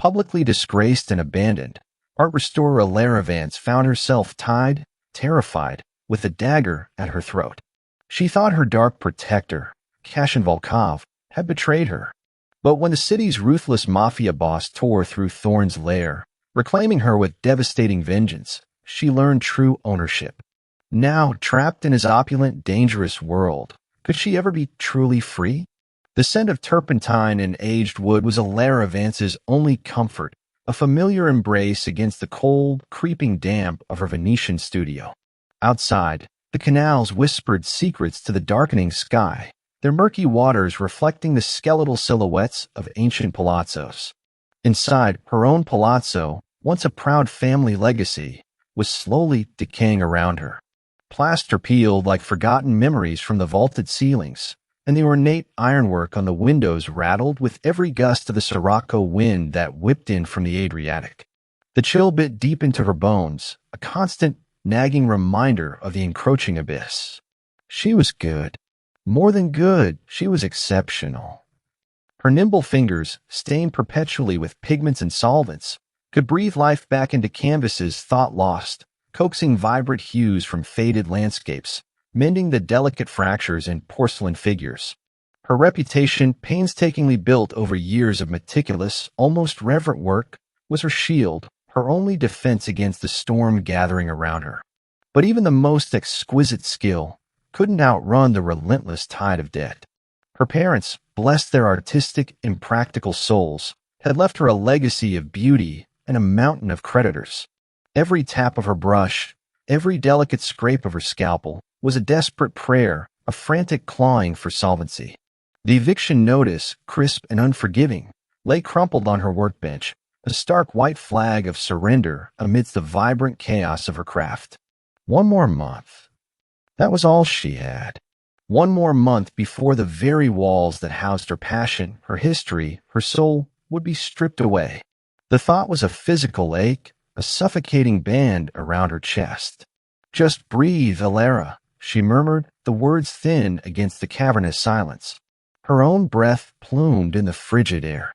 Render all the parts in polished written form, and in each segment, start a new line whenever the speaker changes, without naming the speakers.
Publicly disgraced and abandoned, art restorer Alara Vance found herself tied, terrified, with a dagger at her throat. She thought her dark protector, Kashin Volkov, had betrayed her. But when the city's ruthless mafia boss tore through Thorn's lair, reclaiming her with devastating vengeance, she learned true ownership. Now, trapped in his opulent, dangerous world, could she ever be truly free? The scent of turpentine and aged wood was Alara Vance's only comfort, a familiar embrace against the cold, creeping damp of her Venetian studio. Outside, the canals whispered secrets to the darkening sky, their murky waters reflecting the skeletal silhouettes of ancient palazzos. Inside, her own palazzo, once a proud family legacy, was slowly decaying around her. Plaster peeled like forgotten memories from the vaulted ceilings, and the ornate ironwork on the windows rattled with every gust of the Sirocco wind that whipped in from the Adriatic. The chill bit deep into her bones, a constant, nagging reminder of the encroaching abyss. She was good. More than good, she was exceptional. Her nimble fingers, stained perpetually with pigments and solvents, could breathe life back into canvases thought lost, coaxing vibrant hues from faded landscapes, mending the delicate fractures in porcelain figures. Her reputation, painstakingly built over years of meticulous, almost reverent work, was her shield, her only defense against the storm gathering around her. But even the most exquisite skill couldn't outrun the relentless tide of debt. Her parents, blessed their artistic, impractical souls, had left her a legacy of beauty and a mountain of creditors. Every tap of her brush, every delicate scrape of her scalpel, was a desperate prayer, a frantic clawing for solvency. The eviction notice, crisp and unforgiving, lay crumpled on her workbench, a stark white flag of surrender amidst the vibrant chaos of her craft. One more month. That was all she had. One more month before the very walls that housed her passion, her history, her soul would be stripped away. The thought was a physical ache, a suffocating band around her chest. "Just breathe, Alara," she murmured, the words thin against the cavernous silence. Her own breath plumed in the frigid air.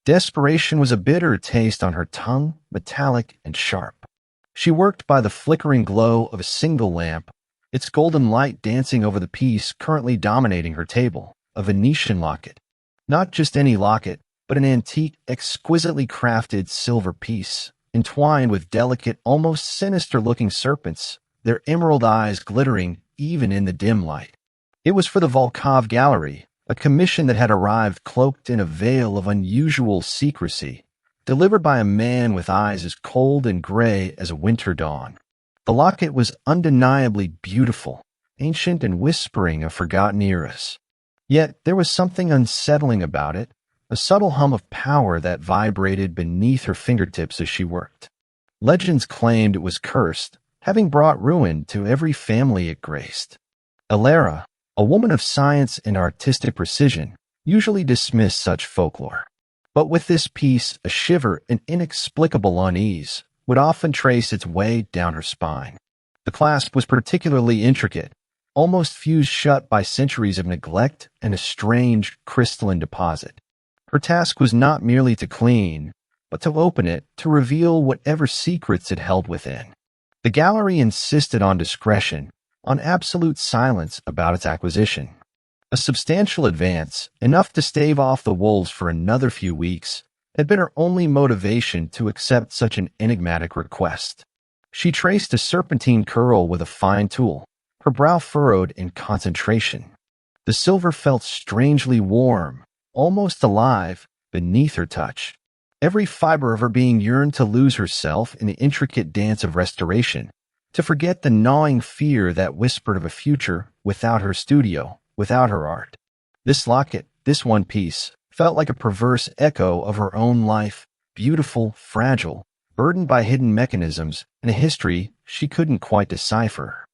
Desperation was a bitter taste on her tongue, metallic and sharp. She worked by the flickering glow of a single lamp, its golden light dancing over the piece currently dominating her table, a Venetian locket. Not just any locket, but an antique, exquisitely crafted silver piece, entwined with delicate, almost sinister-looking serpents, their emerald eyes glittering even in the dim light. It was for the Volkov Gallery, a commission that had arrived cloaked in a veil of unusual secrecy, delivered by a man with eyes as cold and gray as a winter dawn. The locket was undeniably beautiful, ancient and whispering of forgotten eras. Yet there was something unsettling about it, a subtle hum of power that vibrated beneath her fingertips as she worked. Legends claimed it was cursed, having brought ruin to every family it graced. Alara, a woman of science and artistic precision, usually dismissed such folklore. But with this piece, a shiver, an inexplicable unease, would often trace its way down her spine. The clasp was particularly intricate, almost fused shut by centuries of neglect and a strange, crystalline deposit. Her task was not merely to clean, but to open it, to reveal whatever secrets it held within. The gallery insisted on discretion, on absolute silence about its acquisition. A substantial advance, enough to stave off the wolves for another few weeks, had been her only motivation to accept such an enigmatic request. She traced a serpentine curl with a fine tool, her brow furrowed in concentration. The silver felt strangely warm, almost alive, beneath her touch. Every fiber of her being yearned to lose herself in the intricate dance of restoration, to forget the gnawing fear that whispered of a future without her studio, without her art. This locket, this one piece, felt like a perverse echo of her own life, beautiful, fragile, burdened by hidden mechanisms and a history she couldn't quite decipher.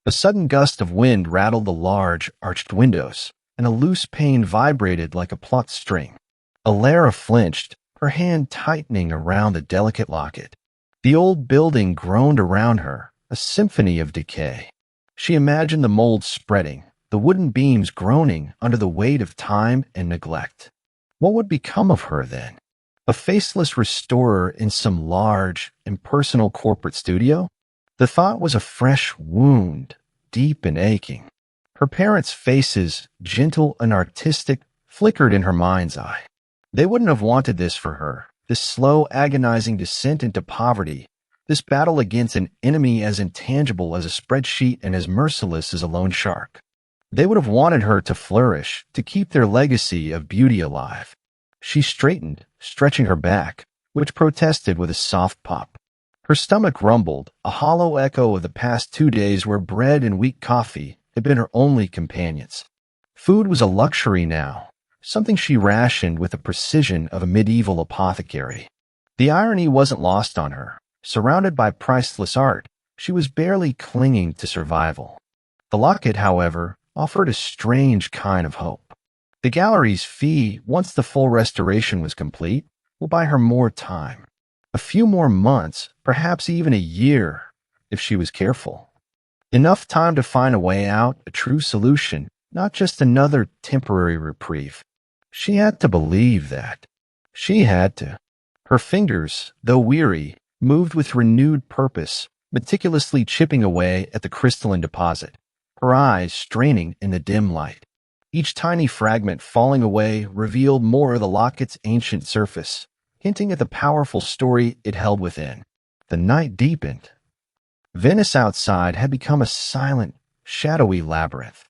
A sudden gust of wind rattled the large, arched windows, and a loose pane vibrated like a plucked string. Alara flinched, her hand tightening around the delicate locket. The old building groaned around her, a symphony of decay. She imagined the mold spreading, the wooden beams groaning under the weight of time and neglect. What would become of her then? A faceless restorer in some large, impersonal corporate studio? The thought was a fresh wound, deep and aching. Her parents' faces, gentle and artistic, flickered in her mind's eye. They wouldn't have wanted this for her, this slow, agonizing descent into poverty, this battle against an enemy as intangible as a spreadsheet and as merciless as a lone shark. They would have wanted her to flourish, to keep their legacy of beauty alive. She straightened, stretching her back, which protested with a soft pop. Her stomach rumbled, a hollow echo of the past 2 days where bread and weak coffee had been her only companions. Food was a luxury now, something she rationed with the precision of a medieval apothecary. The irony wasn't lost on her. Surrounded by priceless art, she was barely clinging to survival. The locket, however, offered a strange kind of hope. The gallery's fee, once the full restoration was complete, will buy her more time. A few more months, perhaps even a year, if she was careful. Enough time to find a way out, a true solution, not just another temporary reprieve. She had to believe that. She had to. Her fingers, though weary, moved with renewed purpose, meticulously chipping away at the crystalline deposit, her eyes straining in the dim light. Each tiny fragment falling away revealed more of the locket's ancient surface, hinting at the powerful story it held within. The night deepened. Venice outside had become a silent, shadowy labyrinth.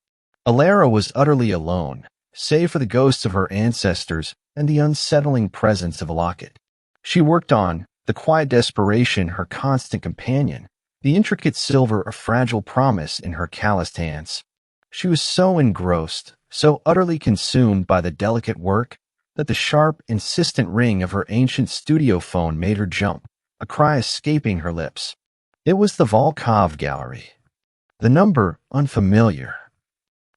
Alara was utterly alone, save for the ghosts of her ancestors and the unsettling presence of a locket. She worked on, the quiet desperation her constant companion, the intricate silver a fragile promise in her calloused hands. She was so engrossed, so utterly consumed by the delicate work, that the sharp, insistent ring of her ancient studio phone made her jump, a cry escaping her lips. It was the Volkov Gallery. The number unfamiliar.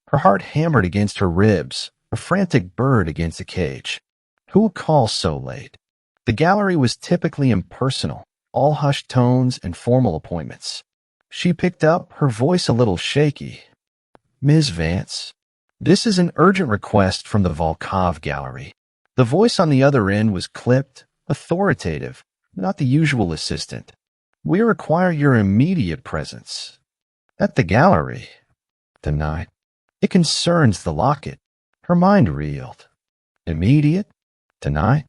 Her heart hammered against her ribs, a frantic bird against a cage. Who would call so late? The gallery was typically impersonal, all hushed tones and formal appointments. She picked up, her voice a little shaky. Ms. Vance, this is an urgent request from the Volkov Gallery. The voice on the other end was clipped, authoritative, not the usual assistant. We require your immediate presence. At the gallery. Tonight. It concerns the locket. Her mind reeled. Immediate? Tonight?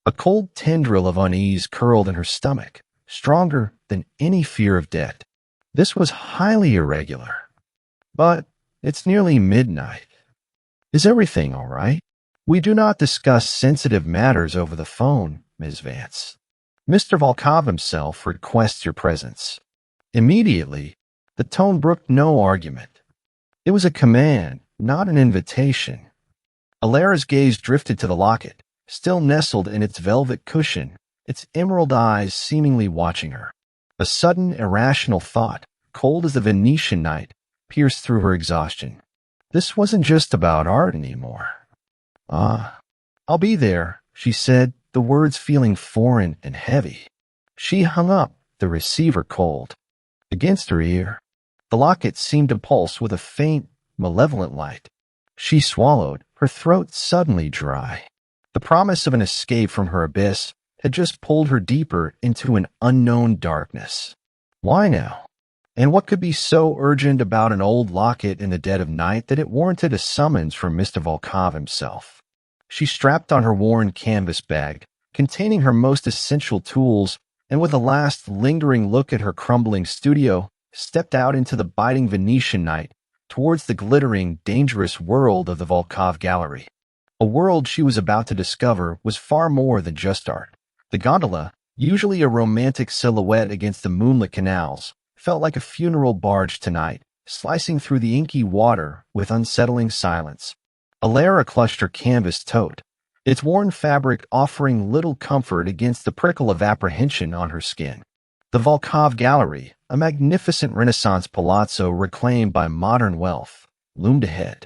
A cold tendril of unease curled in her stomach, stronger than any fear of debt. This was highly irregular. But it's nearly midnight. Is everything all right? We do not discuss sensitive matters over the phone, Ms. Vance. Mr. Volkov himself requests your presence. Immediately, the tone brooked no argument. It was a command, not an invitation. Alara's gaze drifted to the locket, still nestled in its velvet cushion, its emerald eyes seemingly watching her. A sudden, irrational thought, cold as the Venetian night, pierced through her exhaustion. This wasn't just about art anymore. I'll be there, she said, the words feeling foreign and heavy. She hung up, the receiver cold. Against her ear, the locket seemed to pulse with a faint, malevolent light. She swallowed, her throat suddenly dry. The promise of an escape from her abyss had just pulled her deeper into an unknown darkness. Why now? And what could be so urgent about an old locket in the dead of night that it warranted a summons from Mr. Volkov himself? She strapped on her worn canvas bag, containing her most essential tools, and with a last lingering look at her crumbling studio, stepped out into the biting Venetian night, towards the glittering, dangerous world of the Volkov Gallery. A world she was about to discover was far more than just art. The gondola, usually a romantic silhouette against the moonlit canals, felt like a funeral barge tonight, slicing through the inky water with unsettling silence. Alara clutched her canvas tote, its worn fabric offering little comfort against the prickle of apprehension on her skin. The Volkov Gallery, a magnificent Renaissance palazzo reclaimed by modern wealth, loomed ahead.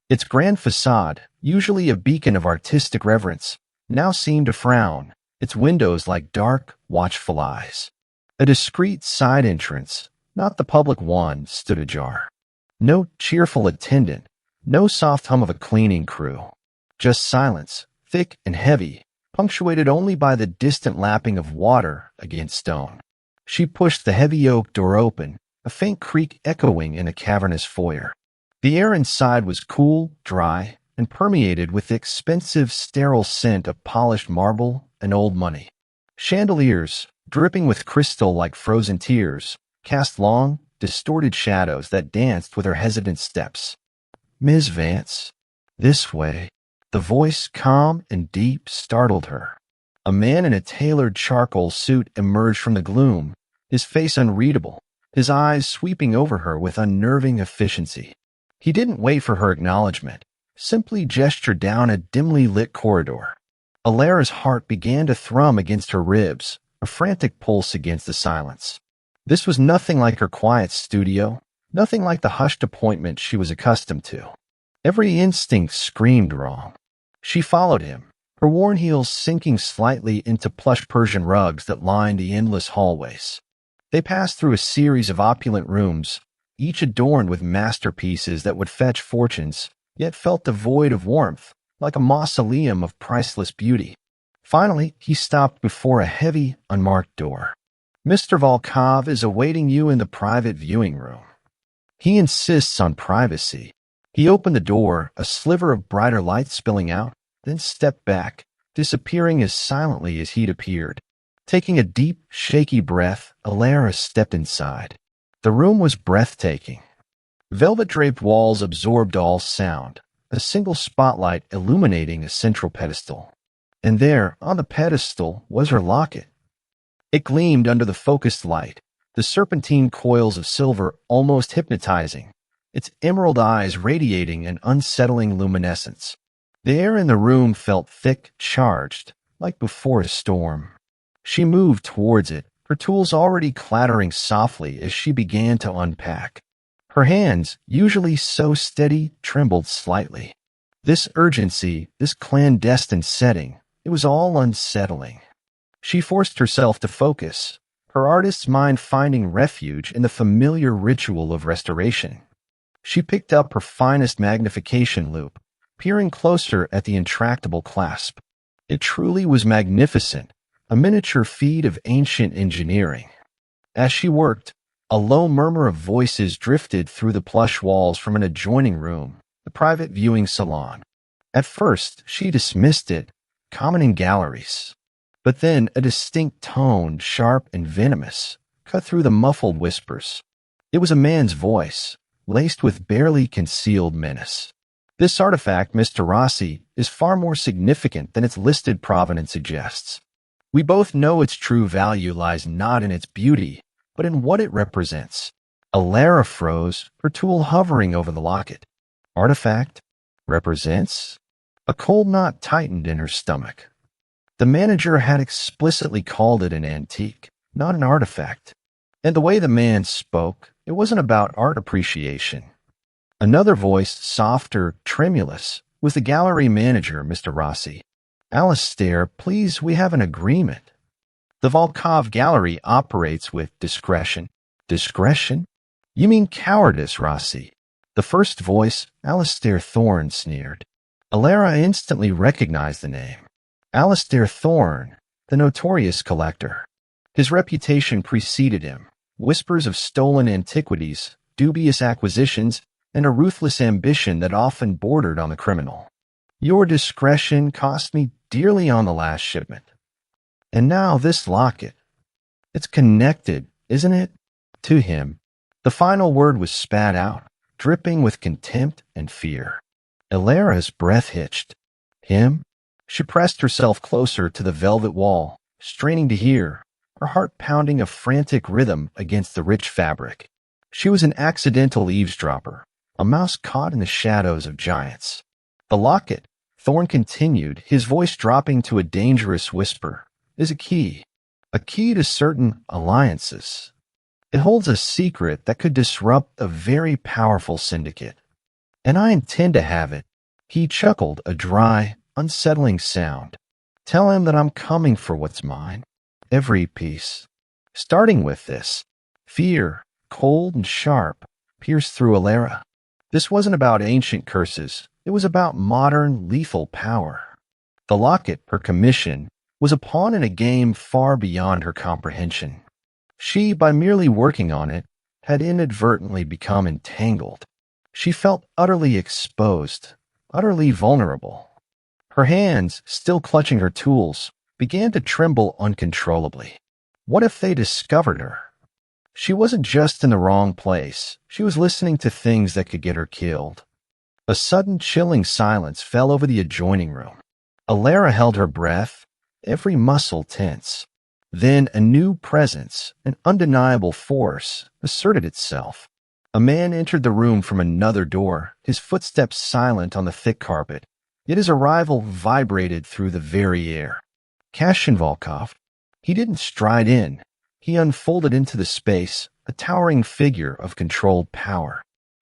Its grand facade, usually a beacon of artistic reverence, now seemed to frown, its windows like dark, watchful eyes. A discreet side entrance, not the public one, stood ajar. No cheerful attendant, no soft hum of a cleaning crew. Just silence, thick and heavy, punctuated only by the distant lapping of water against stone. She pushed the heavy oak door open, a faint creak echoing in a cavernous foyer. The air inside was cool, dry, and permeated with the expensive, sterile scent of polished marble and old money. Chandeliers, dripping with crystal like frozen tears, cast long, distorted shadows that danced with her hesitant steps. "Miss Vance, this way." The voice, calm and deep, startled her. A man in a tailored charcoal suit emerged from the gloom, his face unreadable, his eyes sweeping over her with unnerving efficiency. He didn't wait for her acknowledgement, simply gestured down a dimly lit corridor. Alara's heart began to thrum against her ribs, a frantic pulse against the silence. This was nothing like her quiet studio, nothing like the hushed appointment she was accustomed to. Every instinct screamed wrong. She followed him, her worn heels sinking slightly into plush Persian rugs that lined the endless hallways. They passed through a series of opulent rooms, each adorned with masterpieces that would fetch fortunes, yet felt devoid of warmth, like a mausoleum of priceless beauty. Finally, he stopped before a heavy, unmarked door. "Mr. Volkov is awaiting you in the private viewing room." He insists on privacy. He opened the door, a sliver of brighter light spilling out, then stepped back, disappearing as silently as he'd appeared. Taking a deep, shaky breath, Alara stepped inside. The room was breathtaking. Velvet-draped walls absorbed all sound, a single spotlight illuminating a central pedestal. And there, on the pedestal, was her locket. It gleamed under the focused light, the serpentine coils of silver almost hypnotizing, its emerald eyes radiating an unsettling luminescence. The air in the room felt thick, charged, like before a storm. She moved towards it, her tools already clattering softly as she began to unpack. Her hands, usually so steady, trembled slightly. This urgency, this clandestine setting, it was all unsettling. She forced herself to focus, her artist's mind finding refuge in the familiar ritual of restoration. She picked up her finest magnification loupe, peering closer at the intractable clasp. It truly was magnificent, a miniature feat of ancient engineering. As she worked, a low murmur of voices drifted through the plush walls from an adjoining room, the private viewing salon. At first, she dismissed it, common in galleries. But then a distinct tone, sharp and venomous, cut through the muffled whispers. It was a man's voice, laced with barely concealed menace. "This artifact, Mr. Rossi, is far more significant than its listed provenance suggests. We both know its true value lies not in its beauty, but in what it represents." Alara froze, her tool hovering over the locket. Artifact? Represents? A cold knot tightened in her stomach. The manager had explicitly called it an antique, not an artifact. And the way the man spoke, it wasn't about art appreciation. Another voice, softer, tremulous, was the gallery manager, Mr. Rossi. "Alistair, please, we have an agreement. The Volkov Gallery operates with discretion." "Discretion? You mean cowardice, Rossi." The first voice, Alistair Thorne, sneered. Alara instantly recognized the name. Alistair Thorne, the notorious collector. His reputation preceded him. Whispers of stolen antiquities, dubious acquisitions, and a ruthless ambition that often bordered on the criminal. "Your discretion cost me dearly on the last shipment. And now this locket. It's connected, isn't it?" To him, the final word was spat out, dripping with contempt and fear. Alara's breath hitched. Him? She pressed herself closer to the velvet wall, straining to hear, her heart pounding a frantic rhythm against the rich fabric. She was an accidental eavesdropper, a mouse caught in the shadows of giants. "The locket," Thorne continued, his voice dropping to a dangerous whisper, "is a key to certain alliances. It holds a secret that could disrupt a very powerful syndicate. And I intend to have it." He chuckled, a dry, unsettling sound. "Tell him that I'm coming for what's mine. Every piece. Starting with this." Fear, cold and sharp, pierced through Alara. This wasn't about ancient curses. It was about modern, lethal power. The locket, her commission, was a pawn in a game far beyond her comprehension. She, by merely working on it, had inadvertently become entangled. She felt utterly exposed, utterly vulnerable. Her hands, still clutching her tools, began to tremble uncontrollably. What if they discovered her? She wasn't just in the wrong place. She was listening to things that could get her killed. A sudden chilling silence fell over the adjoining room. Alara held her breath, every muscle tense. Then a new presence, an undeniable force, asserted itself. A man entered the room from another door, his footsteps silent on the thick carpet, yet his arrival vibrated through the very air. Kashinvalkov. He didn't stride in. He unfolded into the space, a towering figure of controlled power.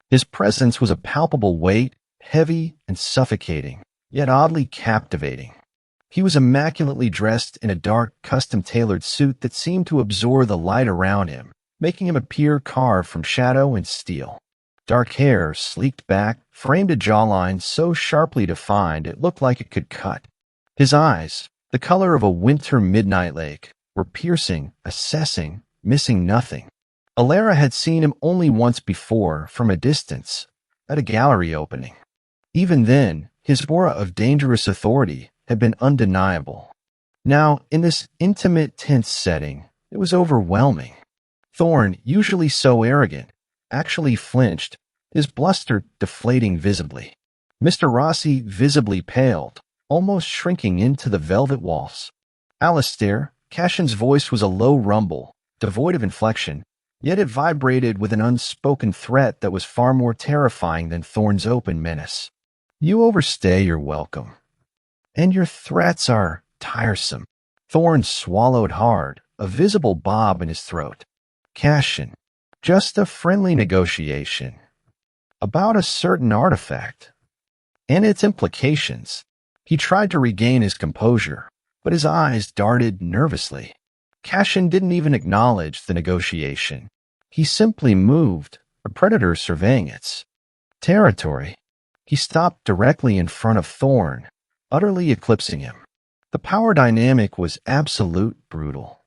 His presence was a palpable weight, heavy and suffocating, yet oddly captivating. He was immaculately dressed in a dark, custom-tailored suit that seemed to absorb the light around him, making him appear carved from shadow and steel. Dark hair, sleeked back, framed a jawline so sharply defined it looked like it could cut. His eyes, the color of a winter midnight lake, were piercing, assessing, missing nothing. Alara had seen him only once before, from a distance, at a gallery opening. Even then, his aura of dangerous authority had been undeniable. Now, in this intimate, tense setting, it was overwhelming. Thorn, usually so arrogant, actually flinched, his bluster deflating visibly. Mr. Rossi visibly paled, almost shrinking into the velvet walls. Alistair, Cashin's voice was a low rumble, devoid of inflection, yet it vibrated with an unspoken threat that was far more terrifying than Thorn's open menace. You overstay your welcome. And your threats are tiresome. Thorn swallowed hard, a visible bob in his throat. Cashin, just a friendly negotiation. About a certain artifact. And its implications. He tried to regain his composure, but his eyes darted nervously. Cashin didn't even acknowledge the negotiation. He simply moved, a predator surveying its territory. He stopped directly in front of Thorn, utterly eclipsing him. The power dynamic was absolute brutal.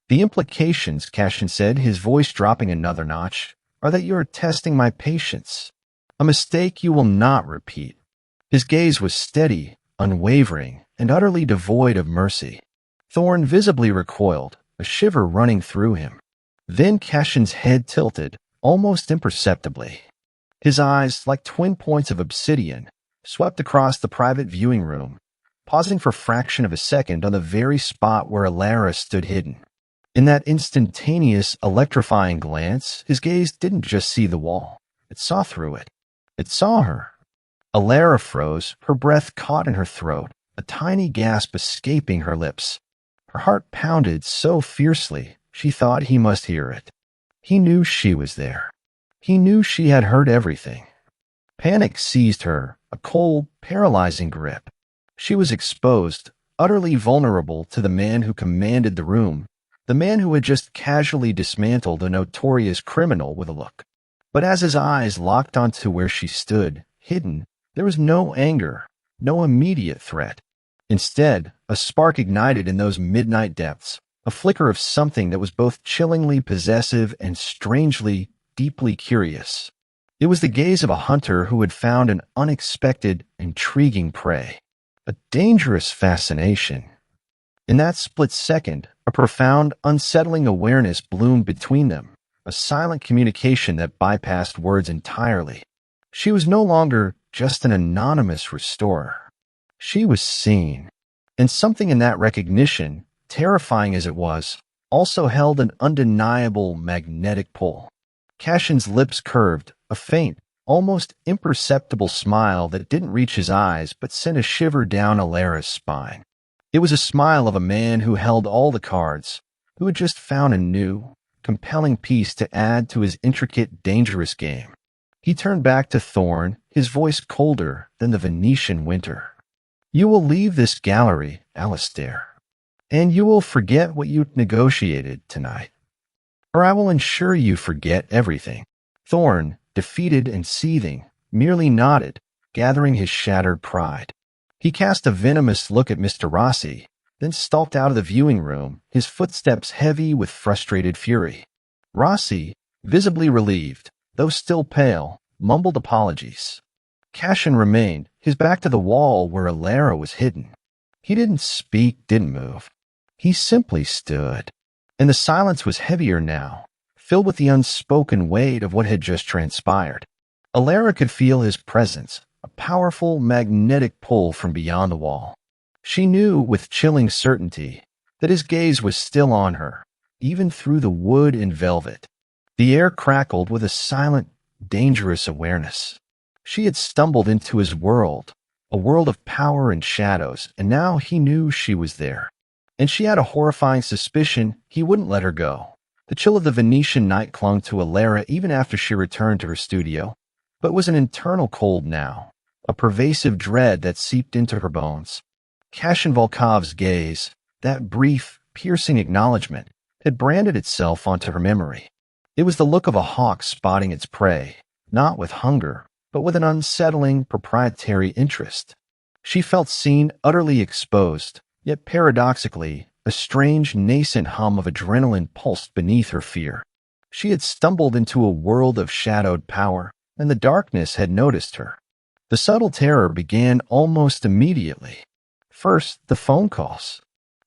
The implications, Cashin said, his voice dropping another notch, are that you are testing my patience. A mistake you will not repeat. His gaze was steady, unwavering, and utterly devoid of mercy. Thorn visibly recoiled, a shiver running through him. Then Cashin's head tilted, almost imperceptibly. His eyes, like twin points of obsidian, swept across the private viewing room, pausing for a fraction of a second on the very spot where Alara stood hidden. In that instantaneous, electrifying glance, his gaze didn't just see the wall. It saw through it. It saw her. Alara froze, her breath caught in her throat, a tiny gasp escaping her lips. Her heart pounded so fiercely, she thought he must hear it. He knew she was there. He knew she had heard everything. Panic seized her, a cold, paralyzing grip. She was exposed, utterly vulnerable to the man who commanded the room, the man who had just casually dismantled a notorious criminal with a look. But as his eyes locked onto where she stood, hidden, there was no anger, no immediate threat. Instead, a spark ignited in those midnight depths, a flicker of something that was both chillingly possessive and strangely, deeply curious. It was the gaze of a hunter who had found an unexpected, intriguing prey. A dangerous fascination. In that split second, a profound, unsettling awareness bloomed between them, a silent communication that bypassed words entirely. She was no longer just an anonymous restorer. She was seen, and something in that recognition, terrifying as it was, also held an undeniable magnetic pull. Cashin's lips curved, a faint, almost imperceptible smile that didn't reach his eyes but sent a shiver down Alara's spine. It was a smile of a man who held all the cards, who had just found a new, compelling piece to add to his intricate, dangerous game. He turned back to Thorn, his voice colder than the Venetian winter. You will leave this gallery, Alistair, and you will forget what you negotiated tonight. Or I will ensure you forget everything. Thorn, defeated and seething, merely nodded, gathering his shattered pride. He cast a venomous look at Mr. Rossi, then stalked out of the viewing room, his footsteps heavy with frustrated fury. Rossi, visibly relieved, though still pale, mumbled apologies. Cashin remained, his back to the wall where Alara was hidden. He didn't speak, didn't move. He simply stood. And the silence was heavier now, filled with the unspoken weight of what had just transpired. Alara could feel his presence, a powerful magnetic pull from beyond the wall. She knew with chilling certainty that his gaze was still on her, even through the wood and velvet. The air crackled with a silent, dangerous awareness. She had stumbled into his world, a world of power and shadows, and now he knew she was there. And she had a horrifying suspicion he wouldn't let her go. The chill of the Venetian night clung to Alara even after she returned to her studio, but it was an internal cold now, a pervasive dread that seeped into her bones. Cashin Volkov's gaze, that brief, piercing acknowledgement, had branded itself onto her memory. It was the look of a hawk spotting its prey, not with hunger, but with an unsettling, proprietary interest. She felt seen, utterly exposed, yet paradoxically, a strange, nascent hum of adrenaline pulsed beneath her fear. She had stumbled into a world of shadowed power, and the darkness had noticed her. The subtle terror began almost immediately. First, the phone calls.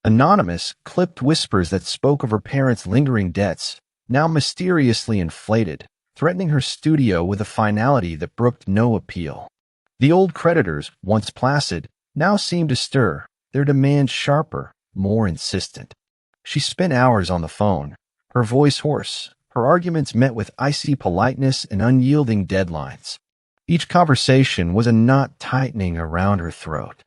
Anonymous, clipped whispers that spoke of her parents' lingering debts, now mysteriously inflated, threatening her studio with a finality that brooked no appeal. The old creditors, once placid, now seemed to stir, their demands sharper, more insistent. She spent hours on the phone, her voice hoarse, her arguments met with icy politeness and unyielding deadlines. Each conversation was a knot tightening around her throat.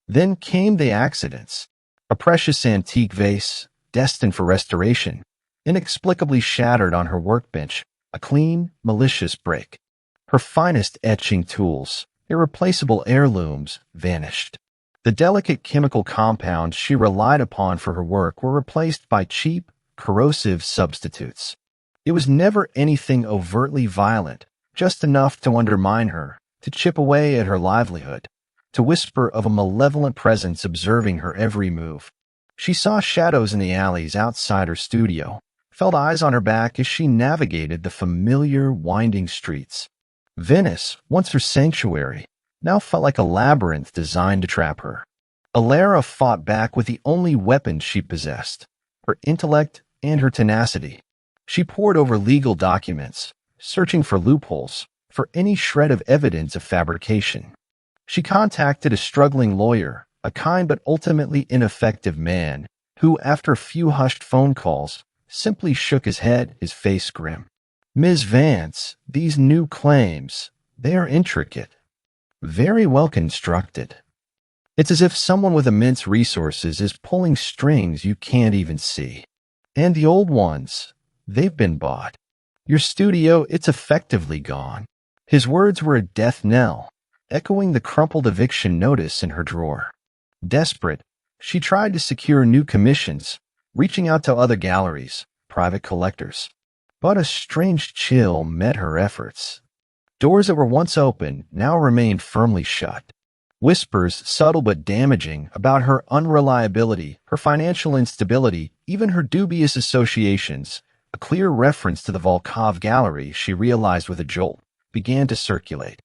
Then came the accidents. A precious antique vase, destined for restoration, inexplicably shattered on her workbench, a clean, malicious break. Her finest etching tools, irreplaceable heirlooms, vanished. The delicate chemical compounds she relied upon for her work were replaced by cheap, corrosive substitutes. It was never anything overtly violent, just enough to undermine her, to chip away at her livelihood, to whisper of a malevolent presence observing her every move. She saw shadows in the alleys outside her studio, felt eyes on her back as she navigated the familiar, winding streets. Venice, once her sanctuary, now felt like a labyrinth designed to trap her. Alara fought back with the only weapon she possessed, her intellect and her tenacity. She pored over legal documents, searching for loopholes, for any shred of evidence of fabrication. She contacted a struggling lawyer, a kind but ultimately ineffective man, who, after a few hushed phone calls, simply shook his head, his face grim. Ms. Vance, these new claims, they are intricate, very well constructed. It's as if someone with immense resources is pulling strings you can't even see. And the old ones, they've been bought. Your studio, it's effectively gone. His words were a death knell, echoing the crumpled eviction notice in her drawer. Desperate, she tried to secure new commissions, reaching out to other galleries, private collectors. But a strange chill met her efforts. Doors that were once open now remained firmly shut. Whispers, subtle but damaging, about her unreliability, her financial instability, even her dubious associations, a clear reference to the Volkov gallery, she realized with a jolt, began to circulate.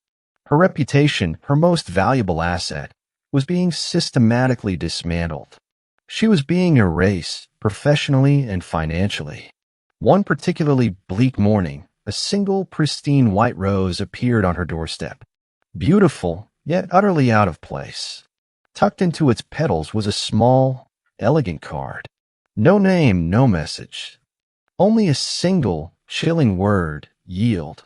Her reputation, her most valuable asset, was being systematically dismantled. She was being erased, professionally and financially. One particularly bleak morning, a single pristine white rose appeared on her doorstep. Beautiful, yet utterly out of place. Tucked into its petals was a small, elegant card. No name, no message. Only a single, chilling word, yield.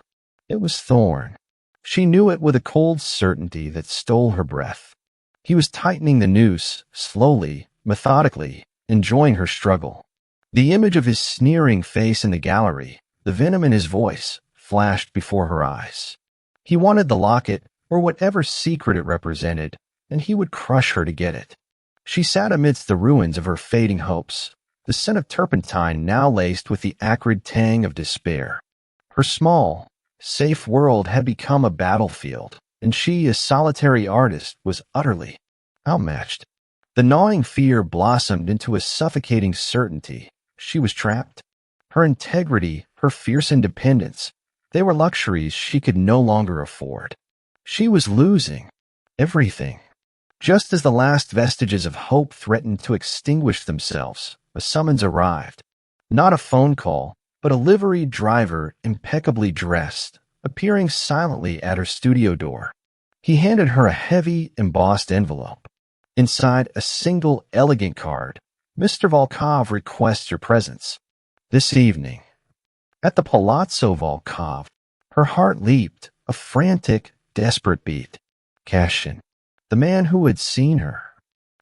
It was Thorn. She knew it with a cold certainty that stole her breath. He was tightening the noose, slowly, methodically, enjoying her struggle. The image of his sneering face in the gallery, the venom in his voice, flashed before her eyes. He wanted the locket, or whatever secret it represented, and he would crush her to get it. She sat amidst the ruins of her fading hopes, the scent of turpentine now laced with the acrid tang of despair. Her small, safe world had become a battlefield, and she, a solitary artist, was utterly, outmatched. The gnawing fear blossomed into a suffocating certainty. She was trapped. Her integrity, her fierce independence, they were luxuries she could no longer afford. She was losing everything. Just as the last vestiges of hope threatened to extinguish themselves, a summons arrived. Not a phone call, but a liveried driver, impeccably dressed, appearing silently at her studio door. He handed her a heavy, embossed envelope. Inside, a single, elegant card. Mr. Volkov requests your presence. This evening. At the Palazzo Volkov, her heart leaped, a frantic, desperate beat. Cashin, the man who had seen her.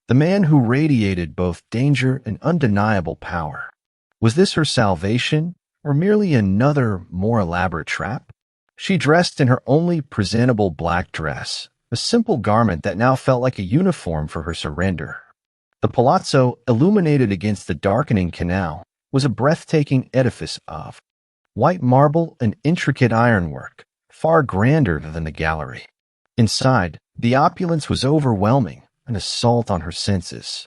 The man who radiated both danger and undeniable power. Was this her salvation, or merely another, more elaborate trap? She dressed in her only presentable black dress, a simple garment that now felt like a uniform for her surrender. The palazzo, illuminated against the darkening canal, was a breathtaking edifice of white marble and intricate ironwork, far grander than the gallery. Inside, the opulence was overwhelming, an assault on her senses.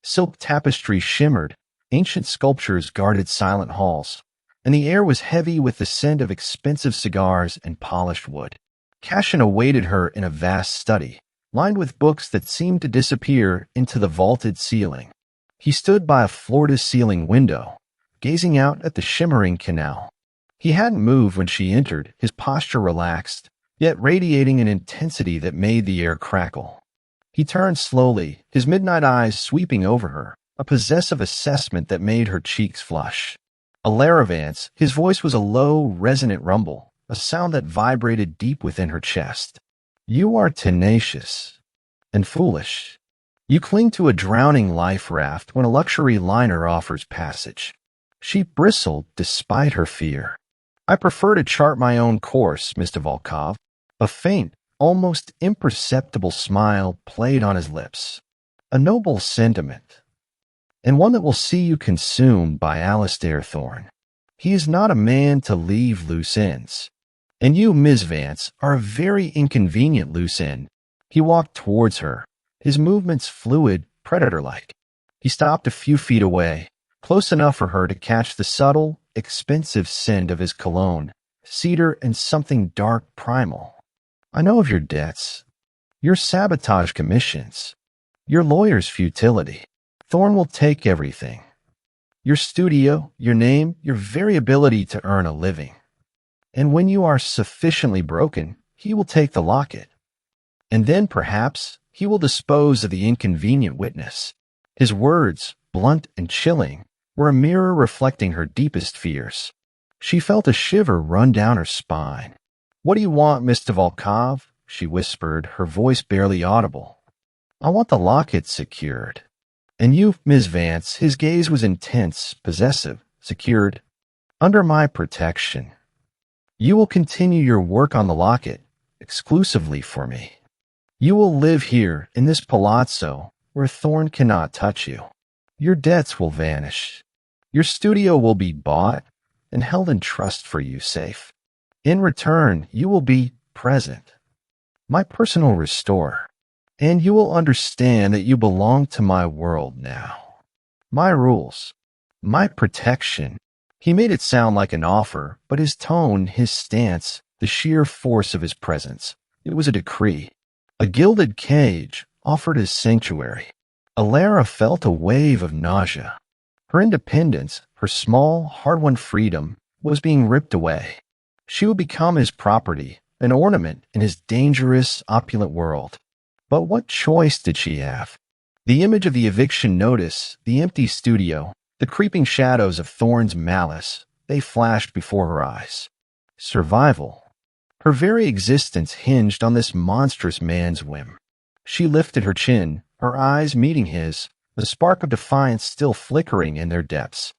Silk tapestry shimmered, ancient sculptures guarded silent halls, and the air was heavy with the scent of expensive cigars and polished wood. Cashin awaited her in a vast study, lined with books that seemed to disappear into the vaulted ceiling. He stood by a floor-to-ceiling window, gazing out at the shimmering canal. He hadn't moved when she entered, his posture relaxed, yet radiating an intensity that made the air crackle. He turned slowly, his midnight eyes sweeping over her, a possessive assessment that made her cheeks flush. Alaravance, his voice was a low, resonant rumble, a sound that vibrated deep within her chest. You are tenacious and foolish. You cling to a drowning life raft when a luxury liner offers passage. She bristled despite her fear. I prefer to chart my own course, Mr. Volkov. A faint, almost imperceptible smile played on his lips. A noble sentiment, and one that will see you consumed by Alistair Thorne. He is not a man to leave loose ends. And you, Miss Vance, are a very inconvenient loose end. He walked towards her, his movements fluid, predator-like. He stopped a few feet away, close enough for her to catch the subtle, expensive scent of his cologne, cedar and something dark primal. I know of your debts, your sabotage commissions, your lawyer's futility. Thorne will take everything. Your studio, your name, your very ability to earn a living. And when you are sufficiently broken, he will take the locket. And then, perhaps, he will dispose of the inconvenient witness. His words, blunt and chilling, were a mirror reflecting her deepest fears. She felt a shiver run down her spine. What do you want, Mr. Volkov? She whispered, her voice barely audible. I want the locket secured. And you, Miss Vance, his gaze was intense, possessive, secured. Under my protection. You will continue your work on the locket, exclusively for me. You will live here, in this palazzo, where Thorne cannot touch you. Your debts will vanish. Your studio will be bought and held in trust for you, safe. In return, you will be present, my personal restorer. And you will understand that you belong to my world now. My rules, my protection. He made it sound like an offer, but his tone, his stance, the sheer force of his presence, it was a decree. A gilded cage offered as sanctuary. Alara felt a wave of nausea. Her independence, her small, hard-won freedom, was being ripped away. She would become his property, an ornament in his dangerous, opulent world. But what choice did she have? The image of the eviction notice, the empty studio, the creeping shadows of Thorne's malice, they flashed before her eyes. Survival. Her very existence hinged on this monstrous man's whim. She lifted her chin, her eyes meeting his, the spark of defiance still flickering in their depths.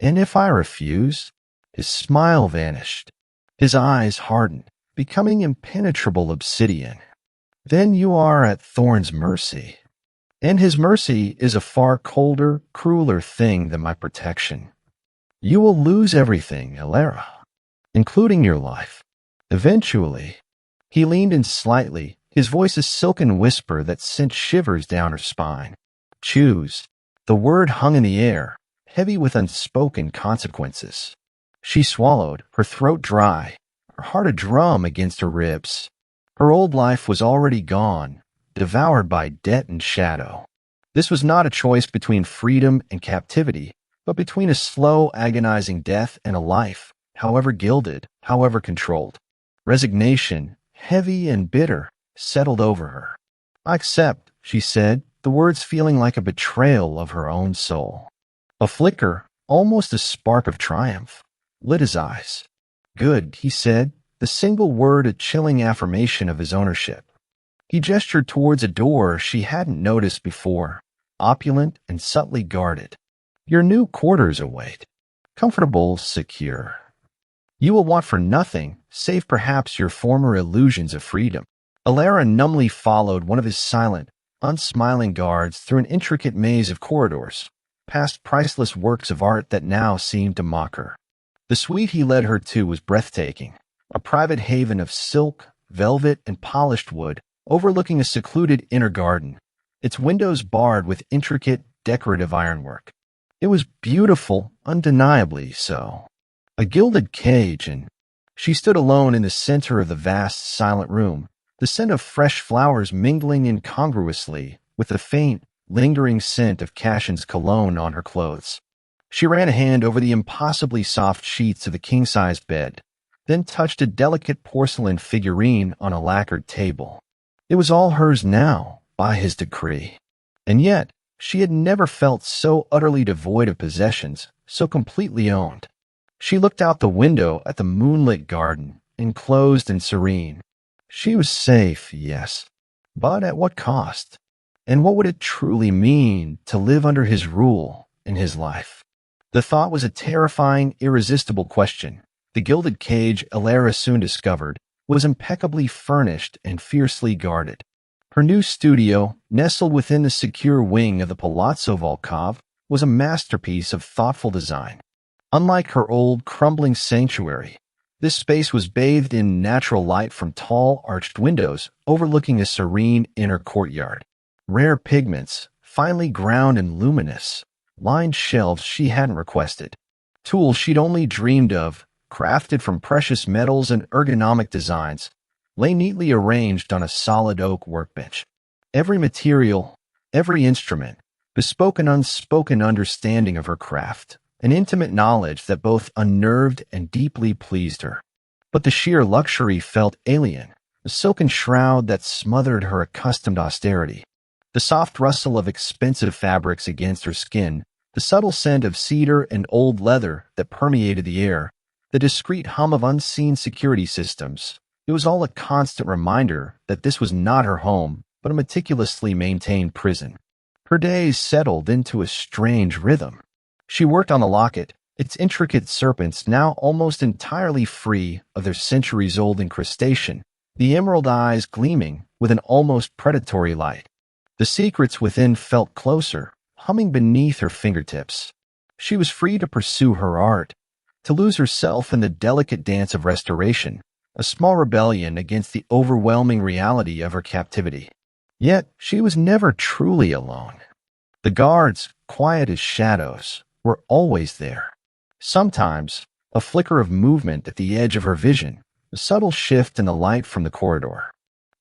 And if I refuse? His smile vanished. His eyes hardened, becoming impenetrable obsidian. Then you are at Thorne's mercy. And his mercy is a far colder, crueler thing than my protection. You will lose everything, Alara, including your life. Eventually, he leaned in slightly, his voice a silken whisper that sent shivers down her spine. Choose. The word hung in the air, heavy with unspoken consequences. She swallowed, her throat dry, her heart a drum against her ribs. Her old life was already gone, devoured by debt and shadow. This was not a choice between freedom and captivity, but between a slow, agonizing death and a life, however gilded, however controlled. Resignation, heavy and bitter, settled over her. "I accept," she said, the words feeling like a betrayal of her own soul. A flicker, almost a spark of triumph, lit his eyes. "Good," he said, the single word a chilling affirmation of his ownership. He gestured towards a door she hadn't noticed before, opulent and subtly guarded. "Your new quarters await. Comfortable, secure. You will want for nothing, save perhaps your former illusions of freedom." Alara numbly followed one of his silent, unsmiling guards through an intricate maze of corridors, past priceless works of art that now seemed to mock her. The suite he led her to was breathtaking, a private haven of silk, velvet, and polished wood, overlooking a secluded inner garden, its windows barred with intricate, decorative ironwork. It was beautiful, undeniably so. A gilded cage, and she stood alone in the center of the vast, silent room, the scent of fresh flowers mingling incongruously with the faint, lingering scent of Cashin's cologne on her clothes. She ran a hand over the impossibly soft sheets of the king-sized bed, then touched a delicate porcelain figurine on a lacquered table. It was all hers now, by his decree. And yet, she had never felt so utterly devoid of possessions, so completely owned. She looked out the window at the moonlit garden, enclosed and serene. She was safe, yes, but at what cost? And what would it truly mean to live under his rule in his life? The thought was a terrifying, irresistible question. The gilded cage, Alara soon discovered, was impeccably furnished and fiercely guarded. Her new studio, nestled within the secure wing of the Palazzo Volkov, was a masterpiece of thoughtful design. Unlike her old, crumbling sanctuary, this space was bathed in natural light from tall, arched windows overlooking a serene inner courtyard. Rare pigments, finely ground and luminous, lined shelves she hadn't requested. Tools she'd only dreamed of, crafted from precious metals and ergonomic designs, lay neatly arranged on a solid oak workbench. Every material, every instrument, bespoke an unspoken understanding of her craft, an intimate knowledge that both unnerved and deeply pleased her. But the sheer luxury felt alien, a silken shroud that smothered her accustomed austerity. The soft rustle of expensive fabrics against her skin, the subtle scent of cedar and old leather that permeated the air, the discreet hum of unseen security systems. It was all a constant reminder that this was not her home, but a meticulously maintained prison. Her days settled into a strange rhythm. She worked on the locket, its intricate serpents now almost entirely free of their centuries-old incrustation, the emerald eyes gleaming with an almost predatory light. The secrets within felt closer, humming beneath her fingertips. She was free to pursue her art, to lose herself in the delicate dance of restoration, a small rebellion against the overwhelming reality of her captivity. Yet she was never truly alone. The guards, quiet as shadows, were always there. Sometimes, a flicker of movement at the edge of her vision, a subtle shift in the light from the corridor.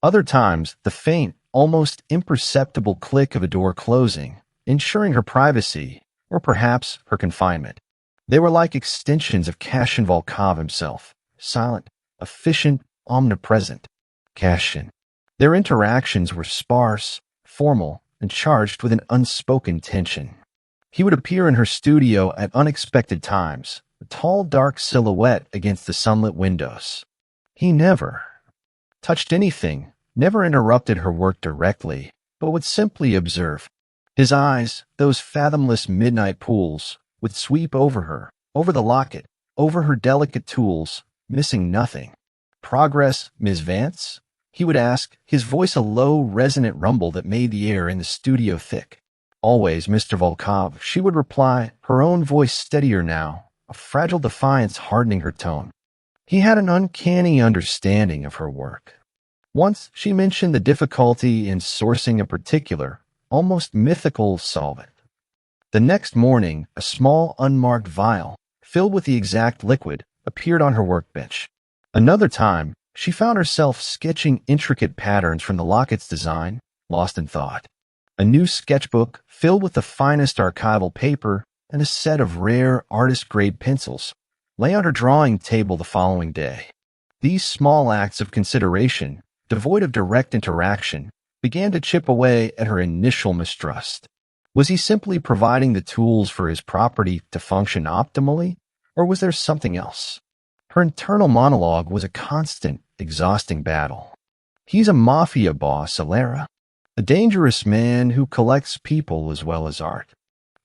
Other times, the faint, almost imperceptible click of a door closing, ensuring her privacy, or perhaps her confinement. They were like extensions of Cashin Volkov himself, silent, efficient, omnipresent. Cashin. Their interactions were sparse, formal, and charged with an unspoken tension. He would appear in her studio at unexpected times, a tall, dark silhouette against the sunlit windows. He never touched anything, never interrupted her work directly, but would simply observe. His eyes, those fathomless midnight pools, would sweep over her, over the locket, over her delicate tools, missing nothing. "Progress, Miss Vance?" he would ask, his voice a low, resonant rumble that made the air in the studio thick. "Always, Mr. Volkov," she would reply, her own voice steadier now, a fragile defiance hardening her tone. He had an uncanny understanding of her work. Once she mentioned the difficulty in sourcing a particular, almost mythical solvent. The next morning, a small unmarked vial, filled with the exact liquid, appeared on her workbench. Another time, she found herself sketching intricate patterns from the locket's design, lost in thought. A new sketchbook filled with the finest archival paper and a set of rare artist-grade pencils lay on her drawing table the following day. These small acts of consideration, devoid of direct interaction, began to chip away at her initial mistrust. Was he simply providing the tools for his property to function optimally, or was there something else? Her internal monologue was a constant, exhausting battle. He's a mafia boss, Alara. A dangerous man who collects people as well as art.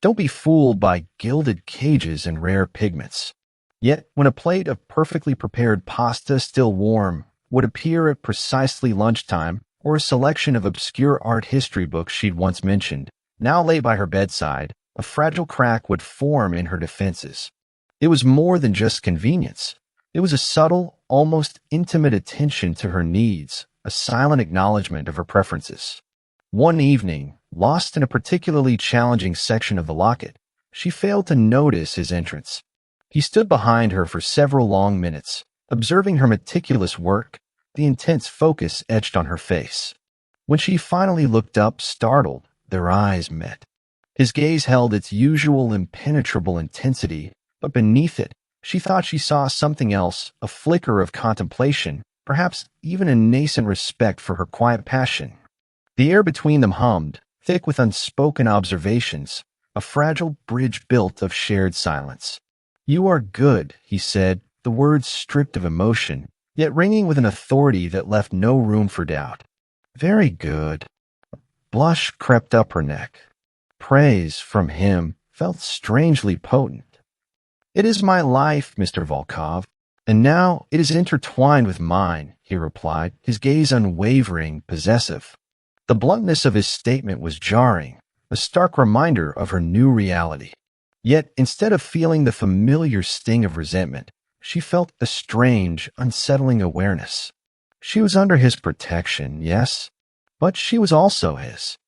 Don't be fooled by gilded cages and rare pigments. Yet, when a plate of perfectly prepared pasta still warm would appear at precisely lunchtime, or a selection of obscure art history books she'd once mentioned now lay by her bedside, a fragile crack would form in her defenses. It was more than just convenience. It was a subtle, almost intimate attention to her needs, a silent acknowledgement of her preferences. One evening, lost in a particularly challenging section of the locket, she failed to notice his entrance. He stood behind her for several long minutes, observing her meticulous work, the intense focus etched on her face. When she finally looked up, startled, their eyes met. His gaze held its usual impenetrable intensity, but beneath it, she thought she saw something else, a flicker of contemplation, perhaps even a nascent respect for her quiet passion. The air between them hummed, thick with unspoken observations, a fragile bridge built of shared silence. "You are good," he said, the words stripped of emotion, yet ringing with an authority that left no room for doubt. "Very good." Blush crept up her neck. Praise from him felt strangely potent. "It is my life, Mr. Volkov, and now it is intertwined with mine," he replied, his gaze unwavering, possessive. The bluntness of his statement was jarring, a stark reminder of her new reality. Yet, instead of feeling the familiar sting of resentment, she felt a strange, unsettling awareness. She was under his protection, yes, but she was also his.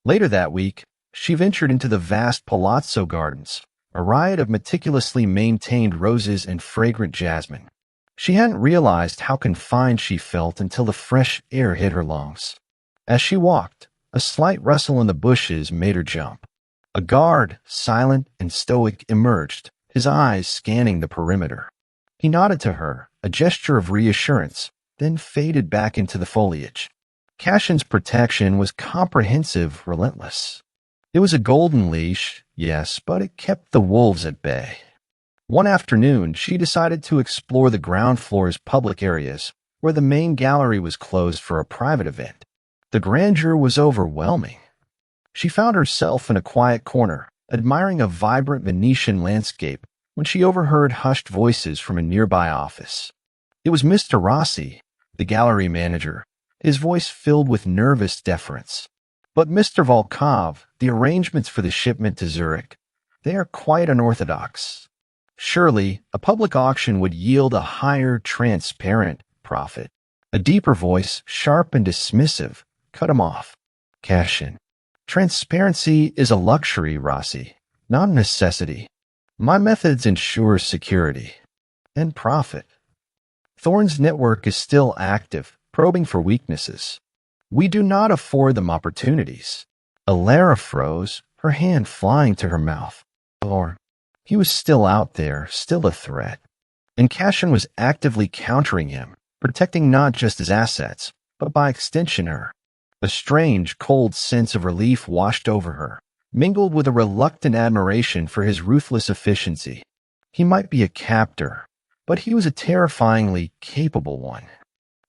Later that week, she ventured into the vast palazzo gardens, a riot of meticulously maintained roses and fragrant jasmine. She hadn't realized how confined she felt until the fresh air hit her lungs. As she walked, a slight rustle in the bushes made her jump. A guard, silent and stoic, emerged, his eyes scanning the perimeter. He nodded to her, a gesture of reassurance, then faded back into the foliage. Cashin's protection was comprehensive, relentless. It was a golden leash, yes, but it kept the wolves at bay. One afternoon, she decided to explore the ground floor's public areas, where the main gallery was closed for a private event. The grandeur was overwhelming. She found herself in a quiet corner, admiring a vibrant Venetian landscape, when she overheard hushed voices from a nearby office. It was Mr. Rossi, the gallery manager, his voice filled with nervous deference. "But Mr. Volkov, the arrangements for the shipment to Zurich, they are quite unorthodox. Surely, a public auction would yield a higher, transparent profit." A deeper voice, sharp and dismissive, cut him off. "Cashin, transparency is a luxury, Rossi, not a necessity. My methods ensure security and profit. Thorne's network is still active, probing for weaknesses. We do not afford them opportunities." Alara froze, her hand flying to her mouth. Thorne. He was still out there, still a threat. And Cashin was actively countering him, protecting not just his assets, but by extension her. A strange, cold sense of relief washed over her, mingled with a reluctant admiration for his ruthless efficiency. He might be a captor, but he was a terrifyingly capable one.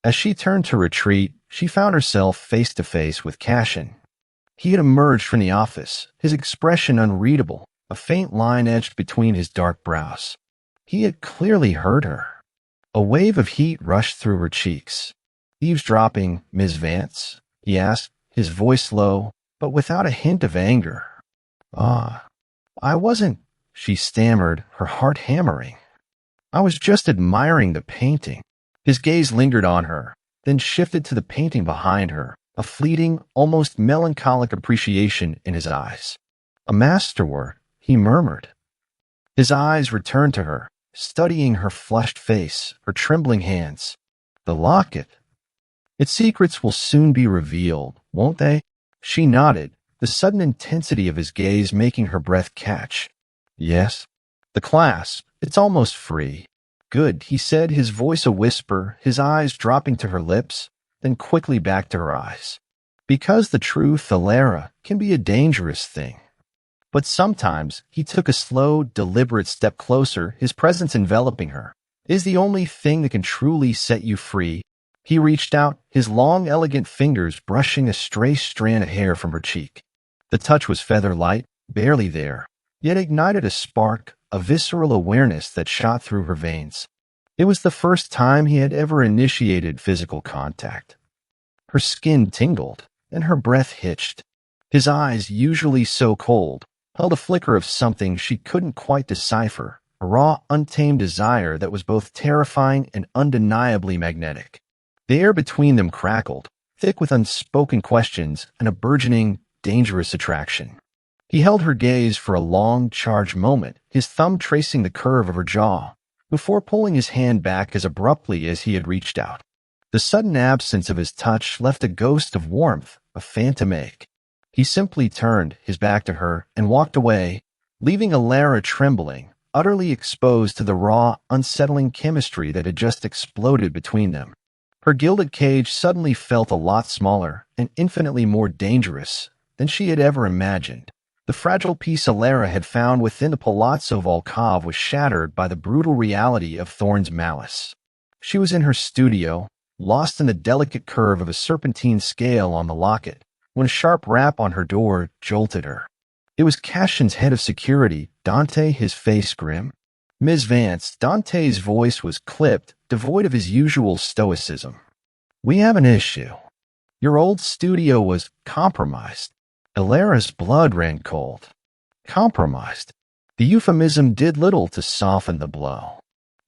As she turned to retreat, she found herself face to face with Cashin. He had emerged from the office, his expression unreadable, a faint line etched between his dark brows. He had clearly heard her. A wave of heat rushed through her cheeks. "Eavesdropping, Miss Vance?" he asked, his voice low, but without a hint of anger. "Ah, I wasn't," she stammered, her heart hammering. "I was just admiring the painting." His gaze lingered on her, then shifted to the painting behind her, a fleeting, almost melancholic appreciation in his eyes. "A masterwork," he murmured. His eyes returned to her, studying her flushed face, her trembling hands. "The locket. Its secrets will soon be revealed, won't they?" She nodded, the sudden intensity of his gaze making her breath catch. "Yes." "The clasp. It's almost free." "Good," he said, his voice a whisper, his eyes dropping to her lips, then quickly back to her eyes. "Because the truth, Alara, can be a dangerous thing." But sometimes he took a slow, deliberate step closer, his presence enveloping her. "Is the only thing that can truly set you free." He reached out, his long, elegant fingers brushing a stray strand of hair from her cheek. The touch was feather-light, barely there, yet ignited a spark, a visceral awareness that shot through her veins. It was the first time he had ever initiated physical contact. Her skin tingled, and her breath hitched. His eyes, usually so cold, held a flicker of something she couldn't quite decipher, a raw, untamed desire that was both terrifying and undeniably magnetic. The air between them crackled, thick with unspoken questions and a burgeoning, dangerous attraction. He held her gaze for a long, charged moment, his thumb tracing the curve of her jaw, before pulling his hand back as abruptly as he had reached out. The sudden absence of his touch left a ghost of warmth, a phantom ache. He simply turned, his back to her, and walked away, leaving Alara trembling, utterly exposed to the raw, unsettling chemistry that had just exploded between them. Her gilded cage suddenly felt a lot smaller and infinitely more dangerous than she had ever imagined. The fragile peace Alara had found within the Palazzo Volkov was shattered by the brutal reality of Thorne's malice. She was in her studio, lost in the delicate curve of a serpentine scale on the locket, when a sharp rap on her door jolted her. It was Cashin's head of security, Dante, his face grim. "Ms. Vance," Dante's voice was clipped, devoid of his usual stoicism. "We have an issue. Your old studio was compromised." Alara's blood ran cold. Compromised. The euphemism did little to soften the blow.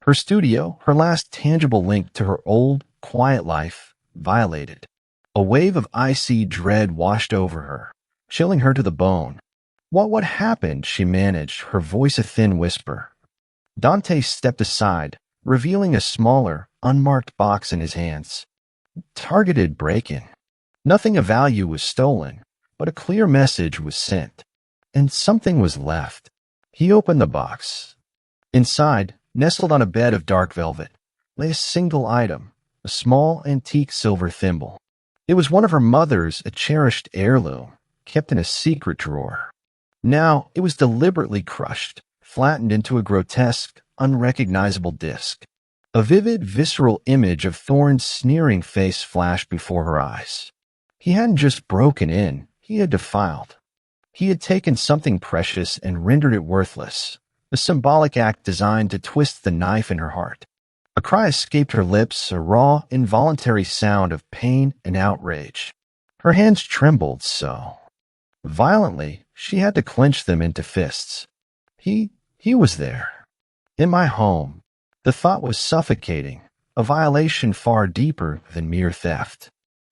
Her studio, her last tangible link to her old, quiet life, violated. A wave of icy dread washed over her, chilling her to the bone. What happened?" she managed, her voice a thin whisper. Dante stepped aside, revealing a smaller, unmarked box in his hands. "Targeted break-in. Nothing of value was stolen, but a clear message was sent. And something was left." He opened the box. Inside, nestled on a bed of dark velvet, lay a single item, a small antique silver thimble. It was one of her mother's, a cherished heirloom, kept in a secret drawer. Now it was deliberately crushed, flattened into a grotesque, unrecognizable disc. A vivid, visceral image of Thorne's sneering face flashed before her eyes. He hadn't just broken in, he had defiled. He had taken something precious and rendered it worthless, a symbolic act designed to twist the knife in her heart. A cry escaped her lips, a raw, involuntary sound of pain and outrage. Her hands trembled so violently, she had to clench them into fists. He was there. In my home. The thought was suffocating, a violation far deeper than mere theft.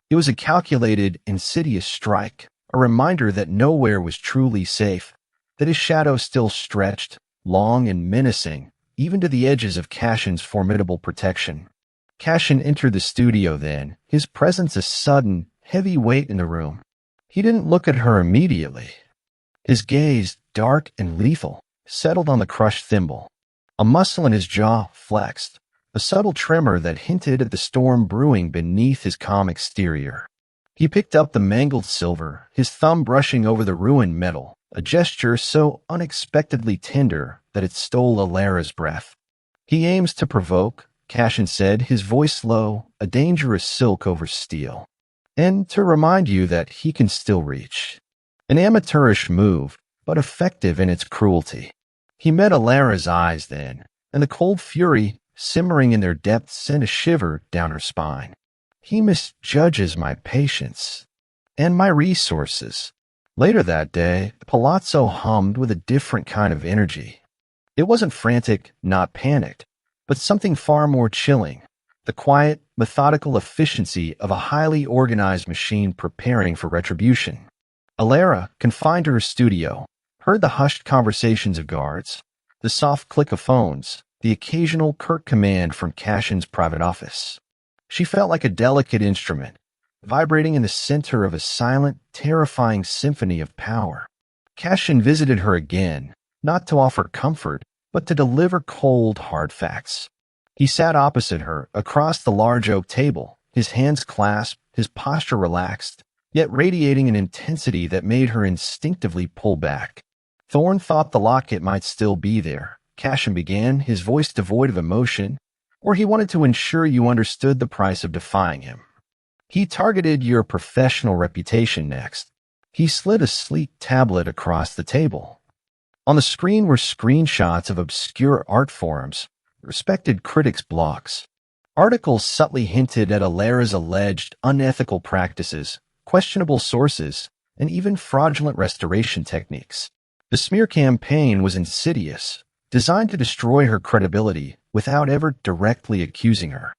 It was a calculated, insidious strike, a reminder that nowhere was truly safe, that his shadow still stretched, long and menacing, even to the edges of Cashin's formidable protection. Cashin entered the studio then, his presence a sudden, heavy weight in the room. He didn't look at her immediately. His gaze, dark and lethal, settled on the crushed thimble. A muscle in his jaw flexed, a subtle tremor that hinted at the storm brewing beneath his calm exterior. He picked up the mangled silver, his thumb brushing over the ruined metal, a gesture so unexpectedly tender that it stole Alara's breath. "He aims to provoke," Cashin said, his voice low, a dangerous silk over steel. "And to remind you that he can still reach." An amateurish move, but effective in its cruelty. He met Alara's eyes then, and the cold fury simmering in their depths sent a shiver down her spine. "He misjudges my patience and my resources." Later that day, the palazzo hummed with a different kind of energy. It wasn't frantic, not panicked, but something far more chilling. The quiet, methodical efficiency of a highly organized machine preparing for retribution. Alara, confined to her studio, heard the hushed conversations of guards, the soft click of phones, the occasional curt command from Cashin's private office. She felt like a delicate instrument, vibrating in the center of a silent, terrifying symphony of power. Cashin visited her again, not to offer comfort, but to deliver cold, hard facts. He sat opposite her, across the large oak table, his hands clasped, his posture relaxed, yet radiating an intensity that made her instinctively pull back. Thorne thought the locket might still be there. Cashin began, his voice devoid of emotion, or he wanted to ensure you understood the price of defying him. He targeted your professional reputation next. He slid a sleek tablet across the table. On the screen were screenshots of obscure art forums, respected critics' blogs. Articles subtly hinted at Alara's alleged unethical practices, questionable sources, and even fraudulent restoration techniques. The smear campaign was insidious, designed to destroy her credibility without ever directly accusing her.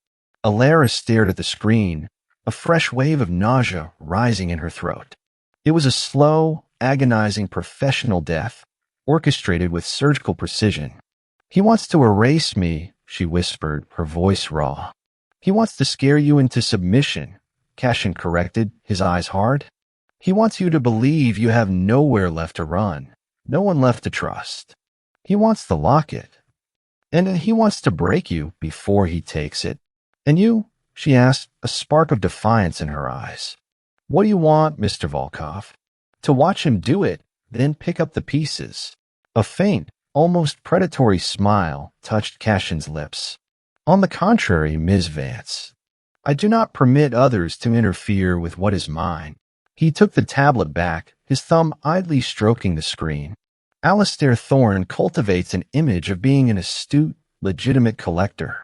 Alara stared at the screen, a fresh wave of nausea rising in her throat. It was a slow, agonizing professional death, orchestrated with surgical precision. "He wants to erase me," she whispered, her voice raw. "He wants to scare you into submission," Cashin corrected, his eyes hard. "He wants you to believe you have nowhere left to run, no one left to trust. He wants the locket. And he wants to break you before he takes it." "And you?" she asked, a spark of defiance in her eyes. "What do you want, Mr. Volkov?" "To watch him do it, then pick up the pieces." A faint, almost predatory smile touched Cashin's lips. "On the contrary, Ms. Vance, I do not permit others to interfere with what is mine." He took the tablet back, his thumb idly stroking the screen. Alistair Thorne cultivates an image of being an astute, legitimate collector,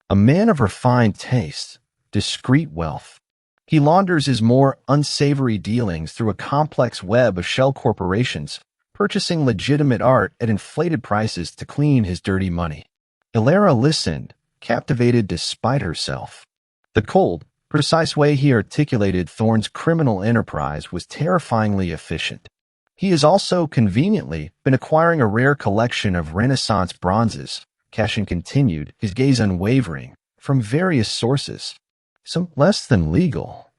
a man of refined taste, discreet wealth. He launders his more unsavory dealings through a complex web of shell corporations, purchasing legitimate art at inflated prices to clean his dirty money. Alara listened, captivated despite herself. The cold, precise way he articulated Thorne's criminal enterprise was terrifyingly efficient. He has also conveniently been acquiring a rare collection of Renaissance bronzes, Cashin continued, his gaze unwavering, from various sources. Some less than legal.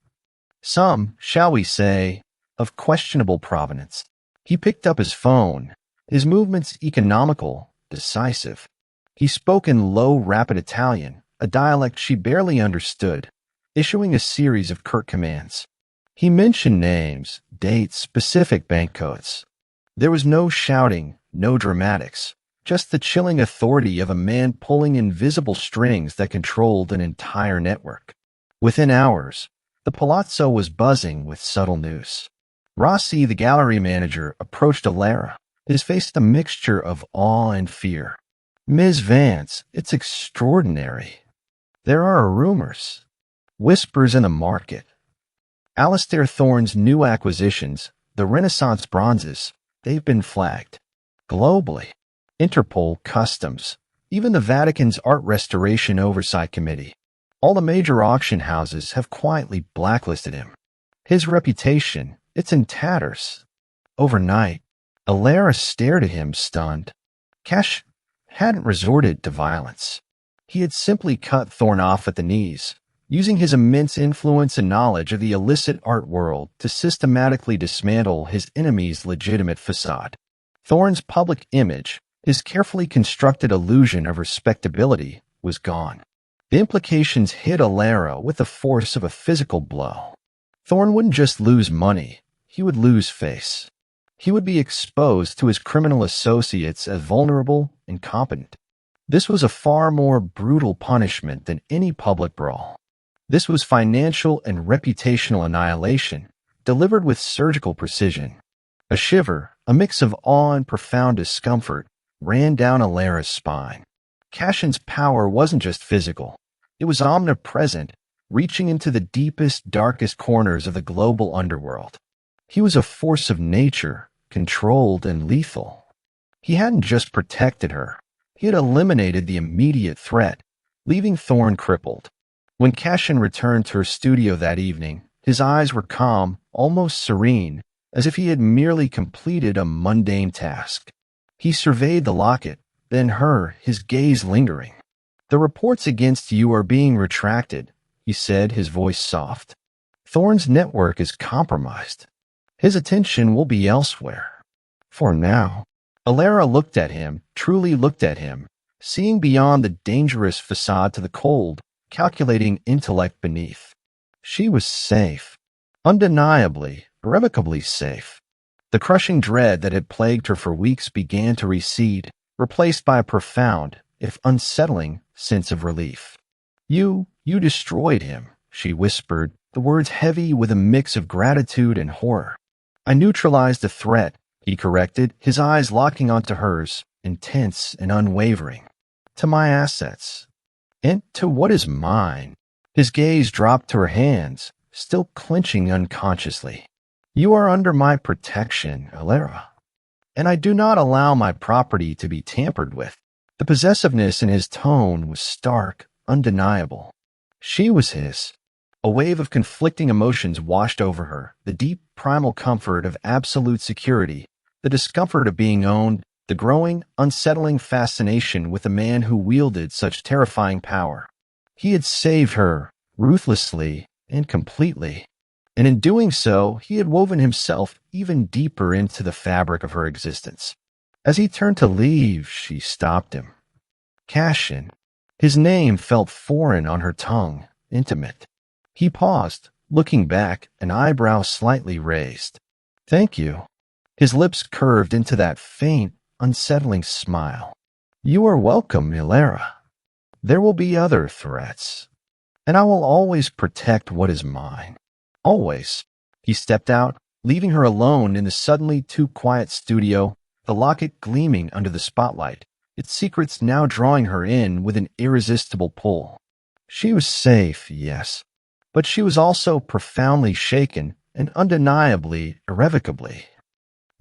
Some, shall we say, of questionable provenance. He picked up his phone, his movements economical, decisive. He spoke in low, rapid Italian, a dialect she barely understood, issuing a series of curt commands. He mentioned names, dates, specific bank codes. There was no shouting, no dramatics, just the chilling authority of a man pulling invisible strings that controlled an entire network. Within hours, the palazzo was buzzing with subtle news. Rossi, the gallery manager, approached Alara, his face a mixture of awe and fear. "Ms. Vance, it's extraordinary. There are rumors, whispers in the market. Alistair Thorne's new acquisitions, the Renaissance bronzes, they've been flagged. Globally. Interpol, Customs, even the Vatican's Art Restoration Oversight Committee. All the major auction houses have quietly blacklisted him. His reputation, it's in tatters." Overnight, Alara stared at him, stunned. Cash hadn't resorted to violence. He had simply cut Thorne off at the knees, using his immense influence and knowledge of the illicit art world to systematically dismantle his enemy's legitimate facade. Thorne's public image, his carefully constructed illusion of respectability, was gone. The implications hit Alara with the force of a physical blow. Thorne wouldn't just lose money, he would lose face. He would be exposed to his criminal associates as vulnerable, incompetent. This was a far more brutal punishment than any public brawl. This was financial and reputational annihilation, delivered with surgical precision. A shiver, a mix of awe and profound discomfort, ran down Alara's spine. Cashin's power wasn't just physical. It was omnipresent, reaching into the deepest, darkest corners of the global underworld. He was a force of nature, controlled and lethal. He hadn't just protected her. He had eliminated the immediate threat, leaving Thorne crippled. When Cashin returned to her studio that evening, his eyes were calm, almost serene, as if he had merely completed a mundane task. He surveyed the locket, then her, his gaze lingering. "The reports against you are being retracted," he said, his voice soft. "Thorne's network is compromised. His attention will be elsewhere. For now." Alara looked at him, truly looked at him, seeing beyond the dangerous facade to the cold, calculating intellect beneath. She was safe. Undeniably, irrevocably safe. The crushing dread that had plagued her for weeks began to recede, replaced by a profound, if unsettling, sense of relief. You destroyed him," she whispered, the words heavy with a mix of gratitude and horror. "I neutralized the threat," he corrected, his eyes locking onto hers, intense and unwavering. "To my assets. And to what is mine." His gaze dropped to her hands, still clenching unconsciously. "You are under my protection, Alara, and I do not allow my property to be tampered with." The possessiveness in his tone was stark, undeniable. She was his. A wave of conflicting emotions washed over her, the deep, primal comfort of absolute security, the discomfort of being owned, the growing, unsettling fascination with a man who wielded such terrifying power. He had saved her, ruthlessly and completely, and in doing so, he had woven himself even deeper into the fabric of her existence. As he turned to leave, she stopped him. "Cashin." His name felt foreign on her tongue, intimate. He paused, looking back, an eyebrow slightly raised. "Thank you." His lips curved into that faint, unsettling smile. "You are welcome, Alara. There will be other threats, and I will always protect what is mine. Always." He stepped out, leaving her alone in the suddenly too quiet studio, the locket gleaming under the spotlight, its secrets now drawing her in with an irresistible pull. She was safe, yes, but she was also profoundly shaken and undeniably, irrevocably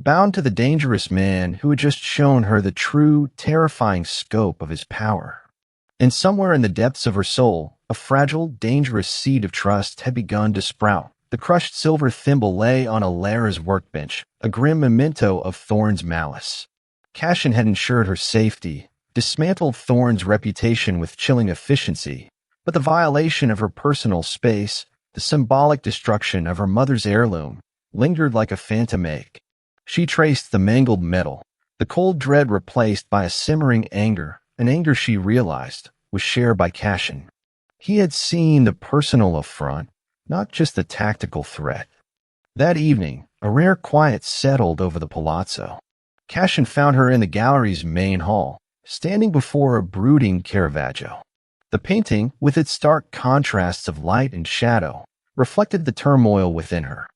bound to the dangerous man who had just shown her the true, terrifying scope of his power. And somewhere in the depths of her soul, a fragile, dangerous seed of trust had begun to sprout. The crushed silver thimble lay on Alara's workbench, a grim memento of Thorne's malice. Cashin had ensured her safety, dismantled Thorne's reputation with chilling efficiency, but the violation of her personal space, the symbolic destruction of her mother's heirloom, lingered like a phantom ache. She traced the mangled metal, the cold dread replaced by a simmering anger, an anger she realized was shared by Cashin. He had seen the personal affront, not just the tactical threat. That evening, a rare quiet settled over the palazzo. Cashin found her in the gallery's main hall, standing before a brooding Caravaggio. The painting, with its stark contrasts of light and shadow, reflected the turmoil within her.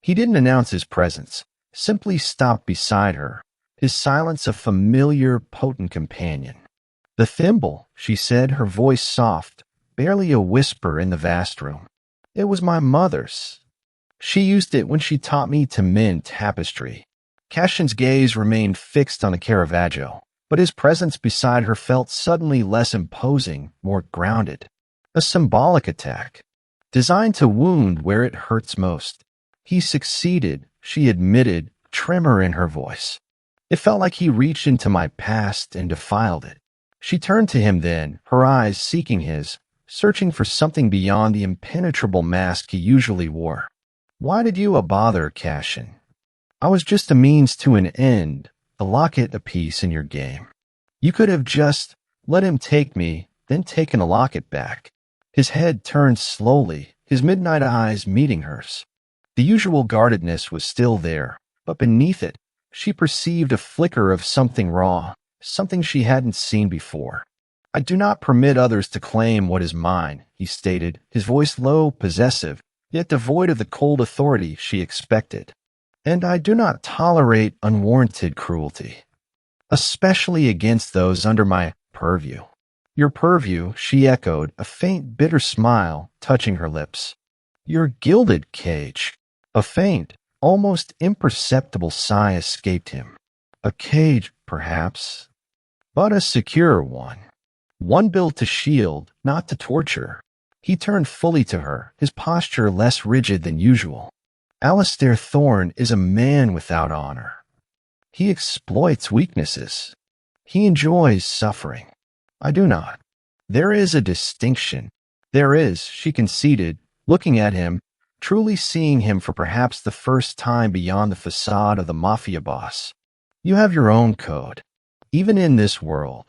He didn't announce his presence, simply stopped beside her, his silence a familiar, potent companion. "The thimble," she said, her voice soft, barely a whisper in the vast room. "It was my mother's. She used it when she taught me to mend tapestry." Cashin's gaze remained fixed on the Caravaggio, but his presence beside her felt suddenly less imposing, more grounded. A symbolic attack, designed to wound where it hurts most. He succeeded, she admitted, tremor in her voice. "It felt like he reached into my past and defiled it." She turned to him then, her eyes seeking his, searching for something beyond the impenetrable mask he usually wore. "Why did you bother, Cashin? I was just a means to an end, a locket a piece in your game. You could have just let him take me, then taken a locket back." His head turned slowly, his midnight eyes meeting hers. The usual guardedness was still there, but beneath it, she perceived a flicker of something raw, something she hadn't seen before. "I do not permit others to claim what is mine," he stated, his voice low, possessive, yet devoid of the cold authority she expected. "And I do not tolerate unwarranted cruelty, especially against those under my purview." "Your purview," she echoed, a faint, bitter smile touching her lips. "Your gilded cage." A faint, almost imperceptible sigh escaped him. "A cage, perhaps, but a secure one. One built to shield, not to torture." He turned fully to her, his posture less rigid than usual. Alistair Thorne is a man without honor. He exploits weaknesses. He enjoys suffering. I do not. There is a distinction. There is, she conceded, looking at him, truly seeing him for perhaps the first time beyond the facade of the mafia boss. You have your own code, even in this world.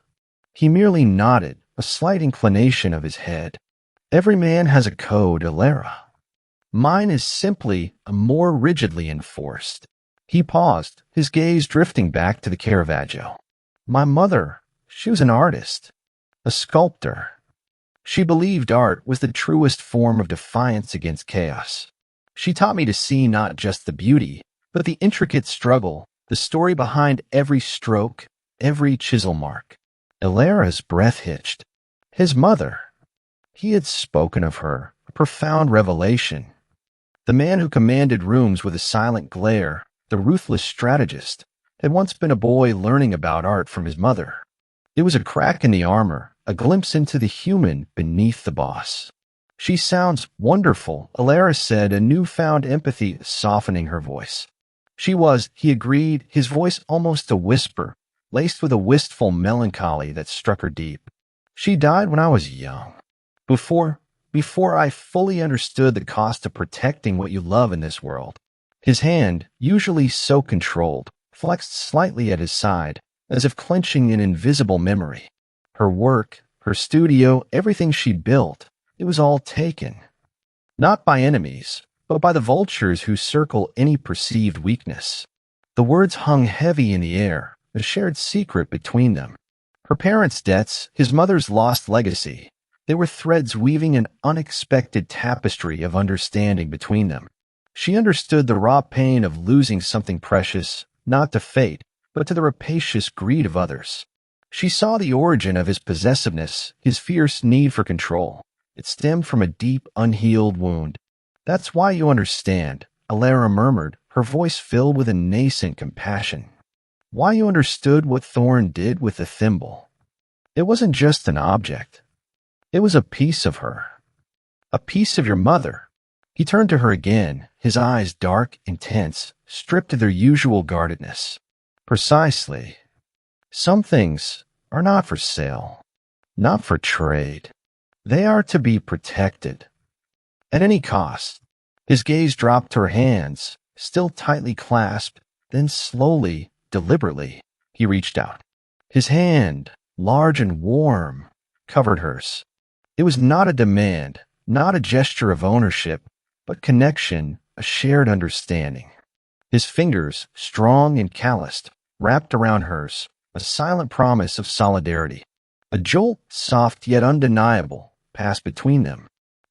He merely nodded, a slight inclination of his head. Every man has a code, Alara. Mine is simply more rigidly enforced. He paused, his gaze drifting back to the Caravaggio. My mother, she was an artist, a sculptor. She believed art was the truest form of defiance against chaos. She taught me to see not just the beauty, but the intricate struggle, the story behind every stroke, every chisel mark. Alara's breath hitched. His mother. He had spoken of her, a profound revelation. The man who commanded rooms with a silent glare, the ruthless strategist, had once been a boy learning about art from his mother. It was a crack in the armor, a glimpse into the human beneath the boss. She sounds wonderful, Alara said, a newfound empathy softening her voice. She was, he agreed, his voice almost a whisper, laced with a wistful melancholy that struck her deep. She died when I was young. Before I fully understood the cost of protecting what you love in this world. His hand, usually so controlled, flexed slightly at his side, as if clenching an invisible memory. Her work, her studio, everything she built, it was all taken. Not by enemies, but by the vultures who circle any perceived weakness. The words hung heavy in the air, a shared secret between them. Her parents' debts, his mother's lost legacy, they were threads weaving an unexpected tapestry of understanding between them. She understood the raw pain of losing something precious, not to fate, but to the rapacious greed of others. She saw the origin of his possessiveness, his fierce need for control. It stemmed from a deep, unhealed wound. That's why you understand, Alara murmured, her voice filled with a nascent compassion. Why you understood what Thorne did with the thimble. It wasn't just an object. It was a piece of her. A piece of your mother. He turned to her again, his eyes dark, intense, stripped of their usual guardedness. Precisely. Some things are not for sale, not for trade. They are to be protected. At any cost. His gaze dropped to her hands, still tightly clasped, then slowly, deliberately, he reached out. His hand, large and warm, covered hers. It was not a demand, not a gesture of ownership, but connection, a shared understanding. His fingers, strong and calloused, wrapped around hers, a silent promise of solidarity. A jolt, soft yet undeniable, passed between them.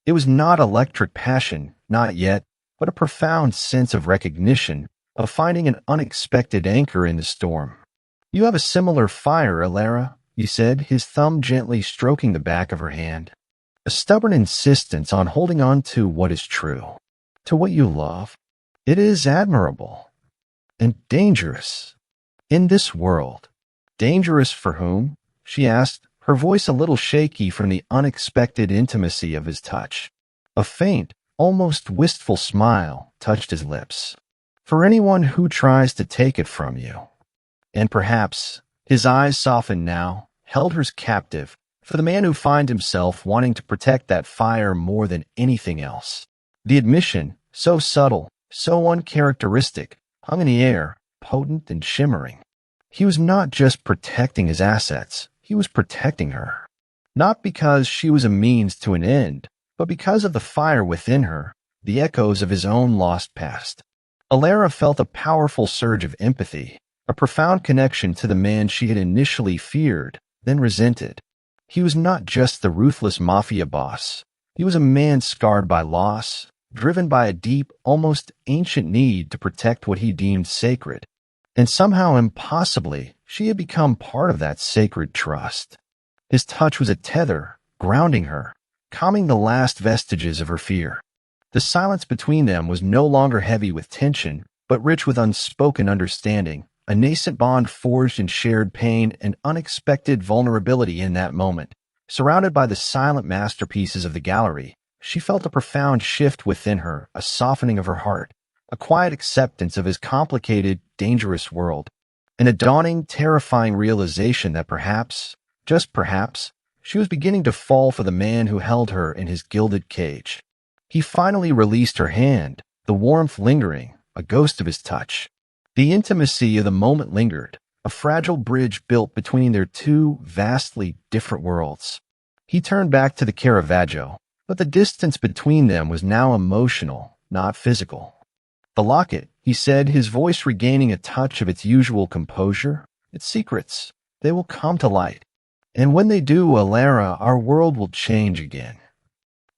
It was not electric passion, not yet, but a profound sense of recognition, of finding an unexpected anchor in the storm. You have a similar fire, Alara, he said, his thumb gently stroking the back of her hand. A stubborn insistence on holding on to what is true, to what you love. It is admirable and dangerous. In this world. Dangerous for whom? She asked, her voice a little shaky from the unexpected intimacy of his touch. A faint, almost wistful smile touched his lips. For anyone who tries to take it from you. And perhaps, his eyes softened now, held hers captive, for the man who finds himself wanting to protect that fire more than anything else. The admission, so subtle, so uncharacteristic, hung in the air, potent and shimmering. He was not just protecting his assets, he was protecting her. Not because she was a means to an end, but because of the fire within her, the echoes of his own lost past. Alara felt a powerful surge of empathy, a profound connection to the man she had initially feared, then resented. He was not just the ruthless mafia boss. He was a man scarred by loss, driven by a deep, almost ancient need to protect what he deemed sacred. And somehow, impossibly, she had become part of that sacred trust. His touch was a tether, grounding her, calming the last vestiges of her fear. The silence between them was no longer heavy with tension, but rich with unspoken understanding, a nascent bond forged in shared pain and unexpected vulnerability in that moment. Surrounded by the silent masterpieces of the gallery, she felt a profound shift within her, a softening of her heart, a quiet acceptance of his complicated, dangerous world, and a dawning, terrifying realization that perhaps, just perhaps, she was beginning to fall for the man who held her in his gilded cage. He finally released her hand, the warmth lingering, a ghost of his touch. The intimacy of the moment lingered, a fragile bridge built between their two vastly different worlds. He turned back to the Caravaggio, but the distance between them was now emotional, not physical. The locket, he said, his voice regaining a touch of its usual composure, its secrets, they will come to light. And when they do, Alara, our world will change again.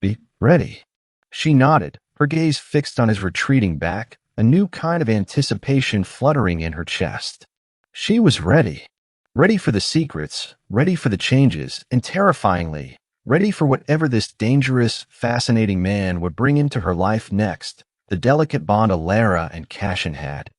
Be ready. She nodded, her gaze fixed on his retreating back, a new kind of anticipation fluttering in her chest. She was ready. Ready for the secrets, ready for the changes, and terrifyingly, ready for whatever this dangerous, fascinating man would bring into her life next. The delicate bond Alara and Cashin had,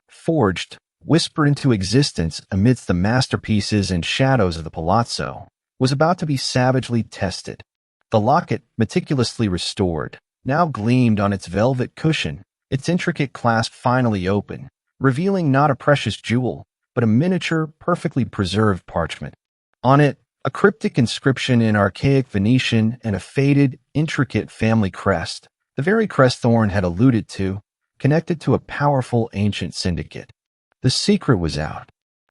forged, whispered into existence amidst the masterpieces and shadows of the palazzo, was about to be savagely tested. The locket, meticulously restored, now gleamed on its velvet cushion, its intricate clasp finally open, revealing not a precious jewel, but a miniature, perfectly preserved parchment. On it, a cryptic inscription in archaic Venetian and a faded, intricate family crest, the very crest Thorn had alluded to, connected to a powerful ancient syndicate. The secret was out,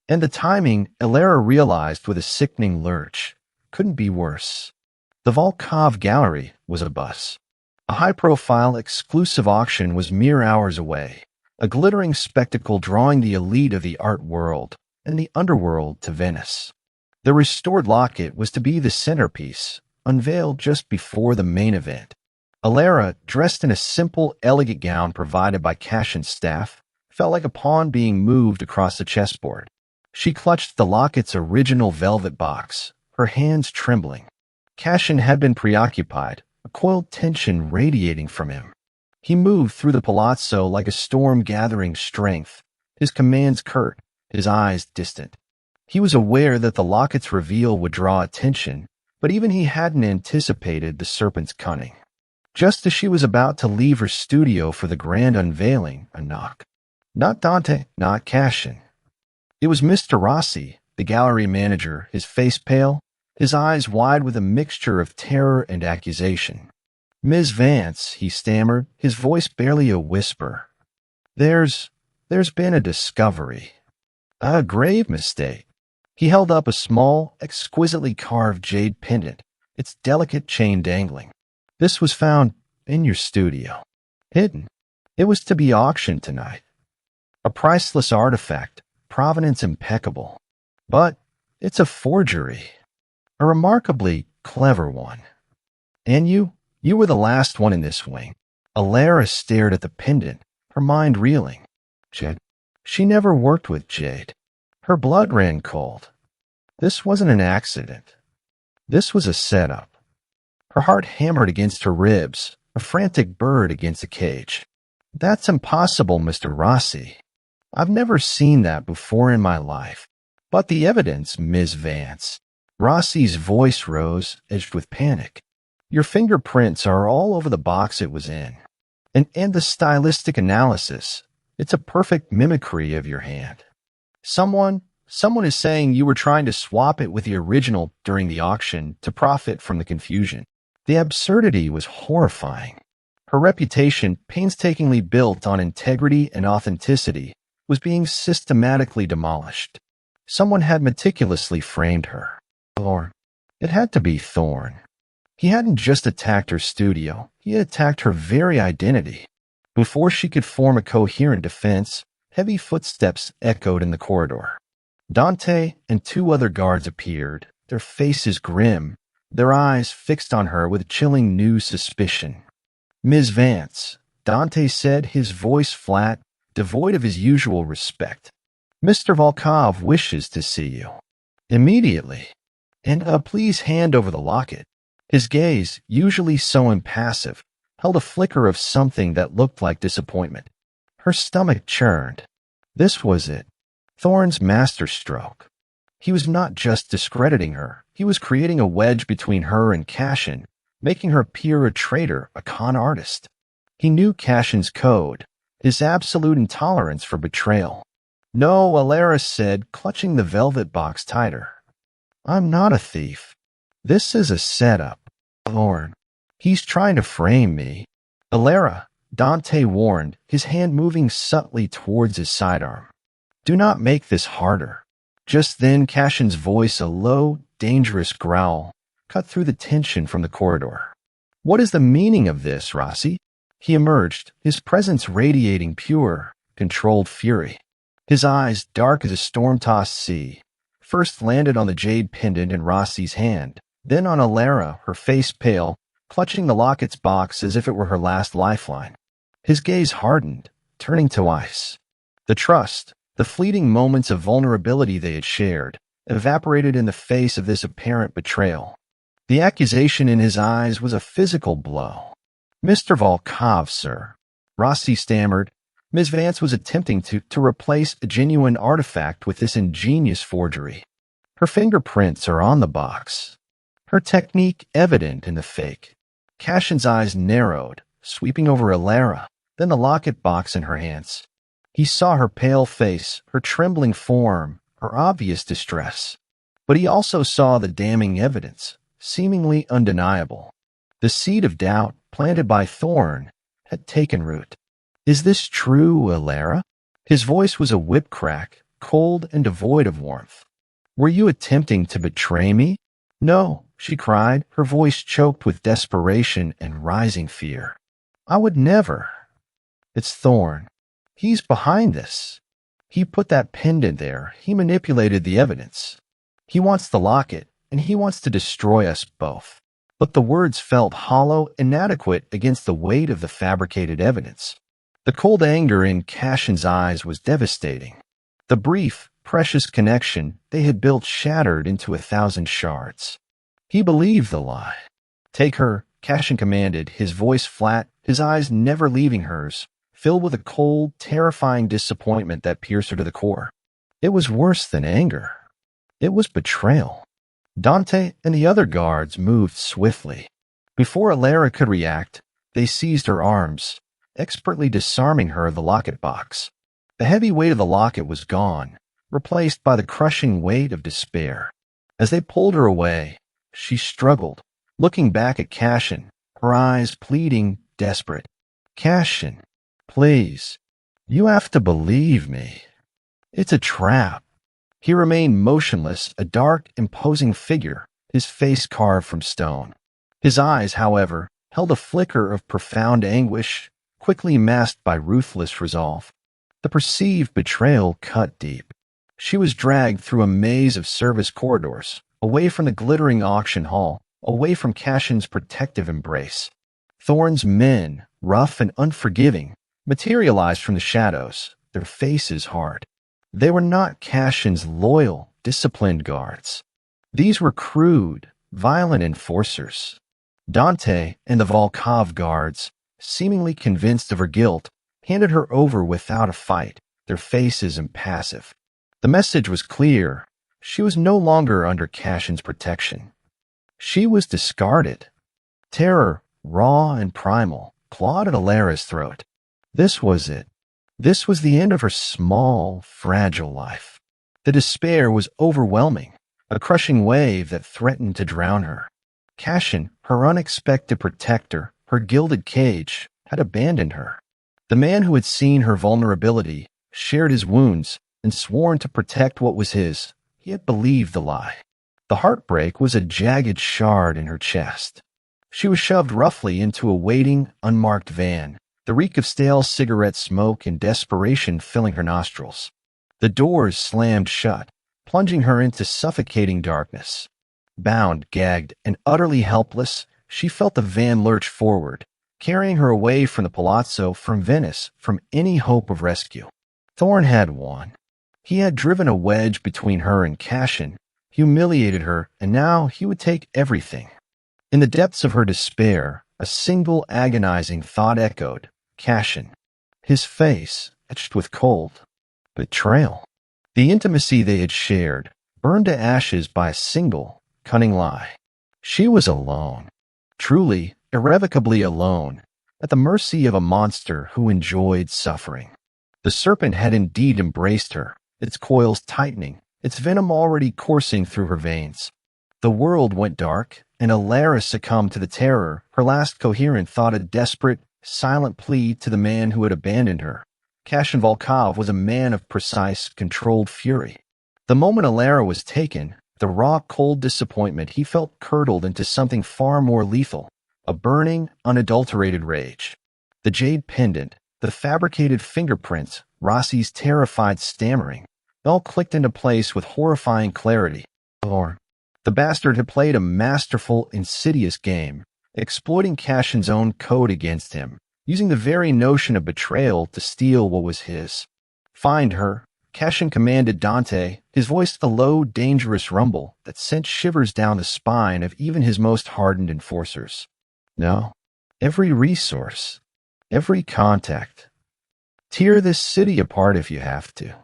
and the timing, Alara realized with a sickening lurch, couldn't be worse. The Volkov Gallery was a bust. A high-profile, exclusive auction was mere hours away, a glittering spectacle drawing the elite of the art world and the underworld to Venice. The restored locket was to be the centerpiece, unveiled just before the main event. Alara, dressed in a simple, elegant gown provided by Cashin's staff, felt like a pawn being moved across the chessboard. She clutched the locket's original velvet box, her hands trembling. Cashin had been preoccupied, a coiled tension radiating from him. He moved through the palazzo like a storm gathering strength, his commands curt, his eyes distant. He was aware that the locket's reveal would draw attention, but even he hadn't anticipated the serpent's cunning. Just as she was about to leave her studio for the grand unveiling, a knock. Not Dante, not Cashin. It was Mr. Rossi, the gallery manager, his face pale, his eyes wide with a mixture of terror and accusation. "Ms. Vance," he stammered, his voice barely a whisper. There's been a discovery. A grave mistake." He held up a small, exquisitely carved jade pendant, its delicate chain dangling. "This was found in your studio. Hidden. It was to be auctioned tonight. A priceless artifact, provenance impeccable. But it's a forgery. A remarkably clever one. And you were the last one in this wing." Alara stared at the pendant, her mind reeling. Jade. She never worked with Jade. Her blood ran cold. This wasn't an accident. This was a setup. Her heart hammered against her ribs, a frantic bird against a cage. "That's impossible, Mr. Rossi. I've never seen that before in my life." "But the evidence, Ms. Vance." Rossi's voice rose, edged with panic. "Your fingerprints are all over the box it was in. And the stylistic analysis. It's a perfect mimicry of your hand. Someone is saying you were trying to swap it with the original during the auction to profit from the confusion." The absurdity was horrifying. Her reputation, painstakingly built on integrity and authenticity, was being systematically demolished. Someone had meticulously framed her. Thorn. It had to be Thorn. He hadn't just attacked her studio, he had attacked her very identity. Before she could form a coherent defense, heavy footsteps echoed in the corridor. Dante and two other guards appeared, their faces grim, their eyes fixed on her with chilling new suspicion. "Ms. Vance," Dante said, his voice flat, devoid of his usual respect. "Mr. Volkov wishes to see you. Immediately. And please hand over the locket." His gaze, usually so impassive, held a flicker of something that looked like disappointment. Her stomach churned. This was it. Thorn's masterstroke. He was not just discrediting her, he was creating a wedge between her and Cashin, making her appear a traitor, a con artist. He knew Cashin's code, his absolute intolerance for betrayal. No, Alara said, clutching the velvet box tighter. I'm not a thief. This is a setup. Thorn. He's trying to frame me. Alara, Dante warned, his hand moving subtly towards his sidearm. Do not make this harder. Just then, Cashin's voice, a low, dangerous growl, cut through the tension from the corridor. What is the meaning of this, Rossi? He emerged, his presence radiating pure, controlled fury. His eyes, dark as a storm-tossed sea, first landed on the jade pendant in Rossi's hand, then on Alara, her face pale, clutching the locket's box as if it were her last lifeline. His gaze hardened, turning to ice. The trust, the fleeting moments of vulnerability they had shared, evaporated in the face of this apparent betrayal. The accusation in his eyes was a physical blow. Mr. Volkov, sir, Rossi stammered. Ms. Vance was attempting to replace a genuine artifact with this ingenious forgery. Her fingerprints are on the box. Her technique evident in the fake. Cashin's eyes narrowed, sweeping over Alara, then the locket box in her hands. He saw her pale face, her trembling form, her obvious distress. But he also saw the damning evidence, seemingly undeniable. The seed of doubt, planted by Thorn, had taken root. Is this true, Alara? His voice was a whip crack, cold and devoid of warmth. Were you attempting to betray me? No, she cried, her voice choked with desperation and rising fear. I would never. It's Thorn. He's behind this. He put that pendant there. He manipulated the evidence. He wants the locket, and he wants to destroy us both. But the words felt hollow, inadequate against the weight of the fabricated evidence. The cold anger in Cashin's eyes was devastating. The brief, precious connection they had built shattered into 1,000 shards. He believed the lie. Take her, Cashin commanded, his voice flat, his eyes never leaving hers, filled with a cold, terrifying disappointment that pierced her to the core. It was worse than anger. It was betrayal. Dante and the other guards moved swiftly. Before Alara could react, they seized her arms, expertly disarming her of the locket box. The heavy weight of the locket was gone, replaced by the crushing weight of despair. As they pulled her away, she struggled, looking back at Cashin, her eyes pleading, desperate. Cashin, please, you have to believe me. It's a trap. He remained motionless, a dark, imposing figure, his face carved from stone. His eyes, however, held a flicker of profound anguish, quickly masked by ruthless resolve. The perceived betrayal cut deep. She was dragged through a maze of service corridors, away from the glittering auction hall, away from Cashin's protective embrace. Thorn's men, rough and unforgiving, materialized from the shadows, their faces hard. They were not Cashin's loyal, disciplined guards. These were crude, violent enforcers. Dante and the Volkov guards, seemingly convinced of her guilt, handed her over without a fight, their faces impassive. The message was clear. She was no longer under Cashin's protection. She was discarded. Terror, raw and primal, clawed at Alara's throat. This was it. This was the end of her small, fragile life. The despair was overwhelming, a crushing wave that threatened to drown her. Cashin, her unexpected protector, her gilded cage, had abandoned her. The man who had seen her vulnerability, shared his wounds, and sworn to protect what was his, he had believed the lie. The heartbreak was a jagged shard in her chest. She was shoved roughly into a waiting, unmarked van, the reek of stale cigarette smoke and desperation filling her nostrils. The doors slammed shut, plunging her into suffocating darkness. Bound, gagged, and utterly helpless, she felt the van lurch forward, carrying her away from the palazzo, from Venice, from any hope of rescue. Thorn had won. He had driven a wedge between her and Cashin, humiliated her, and now he would take everything. In the depths of her despair, a single agonizing thought echoed, Cashin. His face, etched with cold. Betrayal. The intimacy they had shared, burned to ashes by a single, cunning lie. She was alone, truly, irrevocably alone, at the mercy of a monster who enjoyed suffering. The serpent had indeed embraced her, its coils tightening, its venom already coursing through her veins. The world went dark, and Alara succumbed to the terror, her last coherent thought a desperate, silent plea to the man who had abandoned her. Kashin Volkov was a man of precise, controlled fury. The moment Alara was taken, the raw, cold disappointment he felt curdled into something far more lethal, a burning, unadulterated rage. The jade pendant, the fabricated fingerprints, Rossi's terrified stammering, all clicked into place with horrifying clarity. Or, the bastard had played a masterful, insidious game, exploiting Kashin's own code against him, using the very notion of betrayal to steal what was his. Find her, Kashin commanded Dante, his voice a low, dangerous rumble that sent shivers down the spine of even his most hardened enforcers. No, every resource, every contact. Tear this city apart if you have to.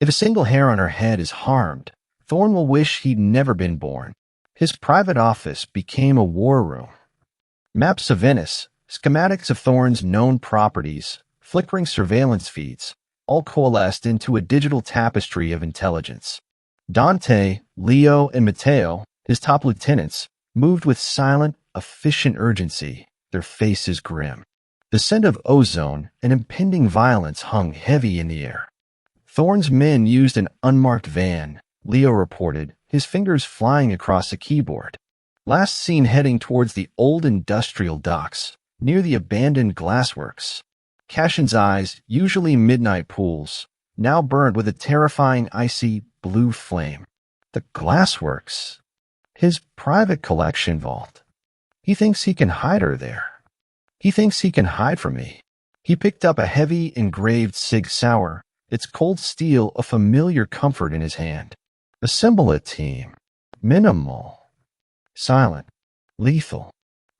If a single hair on her head is harmed, Thorn will wish he'd never been born. His private office became a war room. Maps of Venice, schematics of Thorn's known properties, flickering surveillance feeds, all coalesced into a digital tapestry of intelligence. Dante, Leo, and Matteo, his top lieutenants, moved with silent, efficient urgency, their faces grim. The scent of ozone and impending violence hung heavy in the air. Thorn's men used an unmarked van, Leo reported, his fingers flying across a keyboard. Last seen heading towards the old industrial docks, near the abandoned glassworks. Kashin's eyes, usually midnight pools, now burned with a terrifying icy blue flame. The glassworks. His private collection vault. He thinks he can hide her there. He thinks he can hide from me. He picked up a heavy, engraved Sig Sauer, its cold steel a familiar comfort in his hand. Assemble a team. Minimal. Silent. Lethal.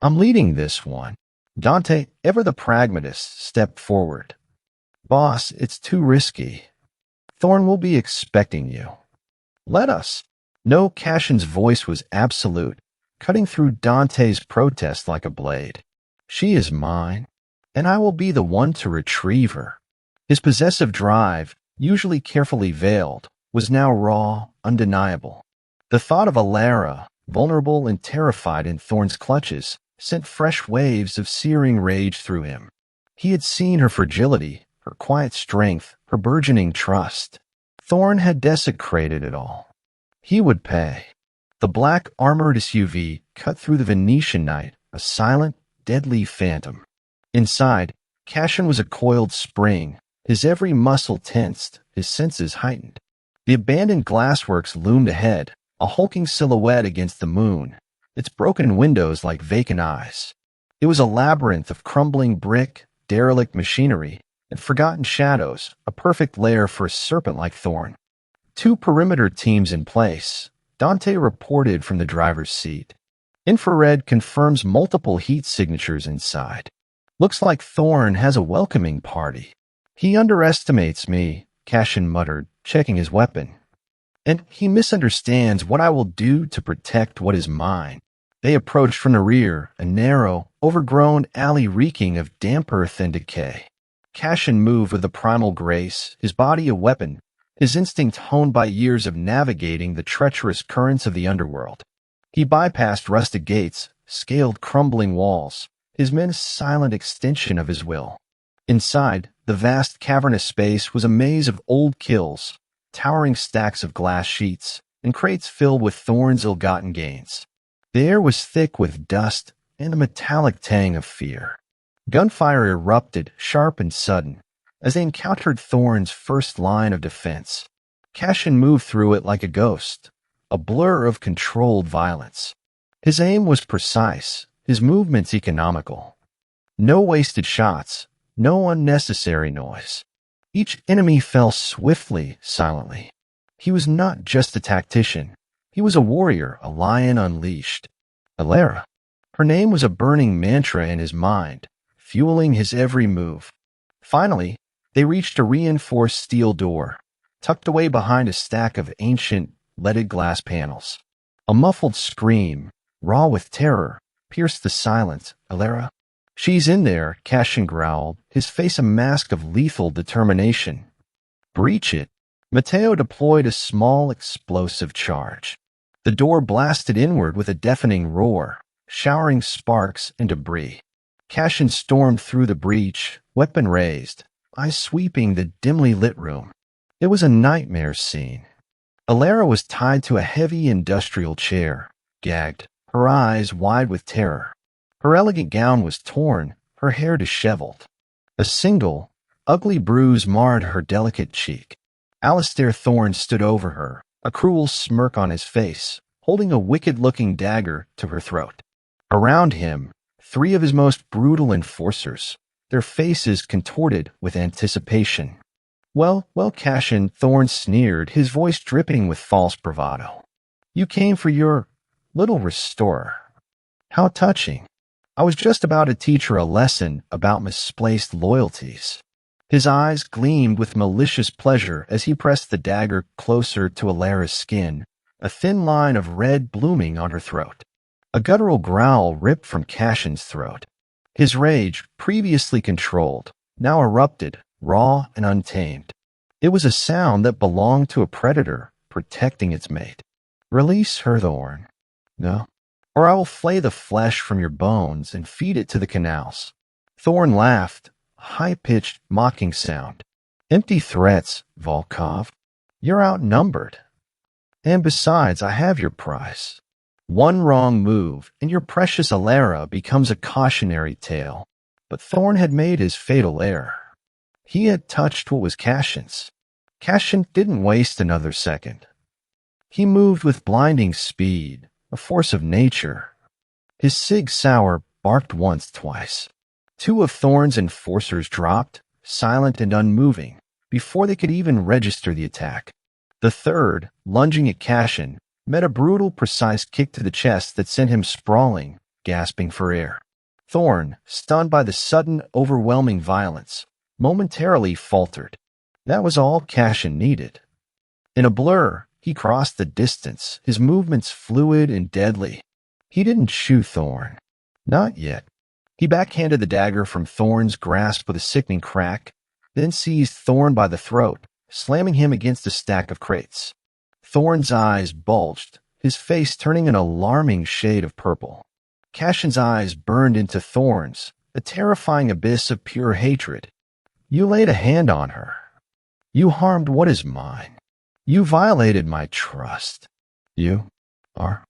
I'm leading this one. Dante, ever the pragmatist, stepped forward. Boss, it's too risky. Thorn will be expecting you. Let us. No, Kashin's voice was absolute, cutting through Dante's protest like a blade. She is mine, and I will be the one to retrieve her. His possessive drive, usually carefully veiled, was now raw, undeniable. The thought of Alara, vulnerable and terrified in Thorn's clutches, sent fresh waves of searing rage through him. He had seen her fragility, her quiet strength, her burgeoning trust. Thorn had desecrated it all. He would pay. The black armored SUV cut through the Venetian night, a silent, deadly phantom. Inside, Kashin was a coiled spring, his every muscle tensed, his senses heightened. The abandoned glassworks loomed ahead, a hulking silhouette against the moon, its broken windows like vacant eyes. It was a labyrinth of crumbling brick, derelict machinery, and forgotten shadows, a perfect lair for a serpent like Thorn. 2 perimeter teams in place, Dante reported from the driver's seat. Infrared confirms multiple heat signatures inside. Looks like Thorn has a welcoming party. He underestimates me, Kashin muttered, checking his weapon. And he misunderstands what I will do to protect what is mine. They approached from the rear, a narrow, overgrown alley reeking of damp earth and decay. Kashin moved with a primal grace, his body a weapon, his instinct honed by years of navigating the treacherous currents of the underworld. He bypassed rusted gates, scaled crumbling walls, his men a silent extension of his will. Inside, the vast cavernous space was a maze of old kills, towering stacks of glass sheets, and crates filled with Thorn's ill-gotten gains. The air was thick with dust and a metallic tang of fear. Gunfire erupted, sharp and sudden, as they encountered Thorn's first line of defense. Kashin moved through it like a ghost, a blur of controlled violence. His aim was precise, his movements economical. No wasted shots, no unnecessary noise. Each enemy fell swiftly, silently. He was not just a tactician. He was a warrior, a lion unleashed. Alara. Her name was a burning mantra in his mind, fueling his every move. Finally, they reached a reinforced steel door, tucked away behind a stack of ancient, leaded glass panels. A muffled scream, raw with terror, pierced the silence. Alara? She's in there, Cashin growled, his face a mask of lethal determination. Breach it. Mateo deployed a small explosive charge. The door blasted inward with a deafening roar, showering sparks and debris. Cashin stormed through the breach, weapon raised, eyes sweeping the dimly lit room. It was a nightmare scene. Alara was tied to a heavy industrial chair, gagged, her eyes wide with terror. Her elegant gown was torn, her hair disheveled. A single, ugly bruise marred her delicate cheek. Alistair Thorne stood over her, a cruel smirk on his face, holding a wicked-looking dagger to her throat. Around him, 3 of his most brutal enforcers, their faces contorted with anticipation. Well, Cashin, Thorne sneered, his voice dripping with false bravado. You came for your little restorer. How touching. I was just about to teach her a lesson about misplaced loyalties. His eyes gleamed with malicious pleasure as he pressed the dagger closer to Alara's skin, a thin line of red blooming on her throat. A guttural growl ripped from Cashin's throat. His rage, previously controlled, now erupted, raw and untamed. It was a sound that belonged to a predator protecting its mate. Release her, Thorne. No, or I will flay the flesh from your bones and feed it to the canals. Thorne laughed, a high-pitched, mocking sound. Empty threats, Volkov. You're outnumbered. And besides, I have your prize. One wrong move, and your precious Alara becomes a cautionary tale. But Thorne had made his fatal error. He had touched what was Cashin's. Cashin didn't waste another second. He moved with blinding speed, a force of nature. His Sig Sauer barked once, twice. 2 of Thorne's enforcers dropped, silent and unmoving, before they could even register the attack. The third, lunging at Cashin, met a brutal, precise kick to the chest that sent him sprawling, gasping for air. Thorne, stunned by the sudden, overwhelming violence, momentarily faltered. That was all Cashin needed. In a blur, he crossed the distance, his movements fluid and deadly. He didn't shoot Thorne. Not yet. He backhanded the dagger from Thorne's grasp with a sickening crack, then seized Thorne by the throat, slamming him against a stack of crates. Thorne's eyes bulged, his face turning an alarming shade of purple. Cashin's eyes burned into Thorne's, a terrifying abyss of pure hatred. You laid a hand on her. You harmed what is mine. You violated my trust. You are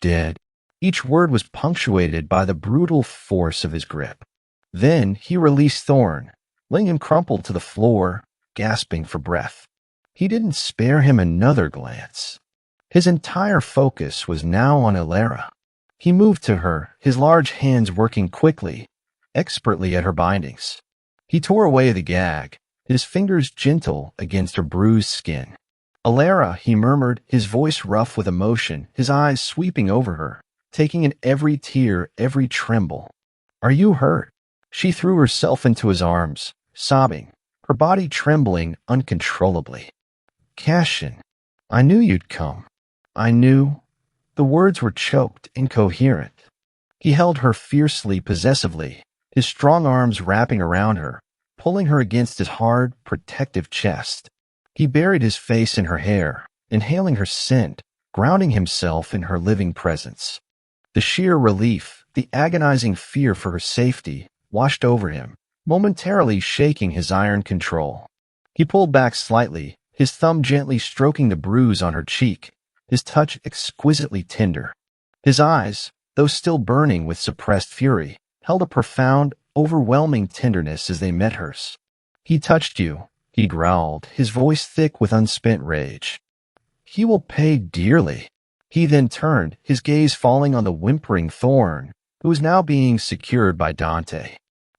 dead. Each word was punctuated by the brutal force of his grip. Then he released Thorne, letting him crumple to the floor, gasping for breath. He didn't spare him another glance. His entire focus was now on Alara. He moved to her, his large hands working quickly, expertly at her bindings. He tore away the gag, his fingers gentle against her bruised skin. Alara, he murmured, his voice rough with emotion, his eyes sweeping over her, taking in every tear, every tremble. Are you hurt? She threw herself into his arms, sobbing, her body trembling uncontrollably. Cashin, I knew you'd come. I knew. The words were choked, incoherent. He held her fiercely, possessively, his strong arms wrapping around her, pulling her against his hard, protective chest. He buried his face in her hair, inhaling her scent, grounding himself in her living presence. The sheer relief, the agonizing fear for her safety, washed over him, momentarily shaking his iron control. He pulled back slightly, his thumb gently stroking the bruise on her cheek, his touch exquisitely tender. His eyes, though still burning with suppressed fury, held a profound, overwhelming tenderness as they met hers. He touched you, he growled, his voice thick with unspent rage. He will pay dearly. He then turned, his gaze falling on the whimpering Thorne, who was now being secured by Dante.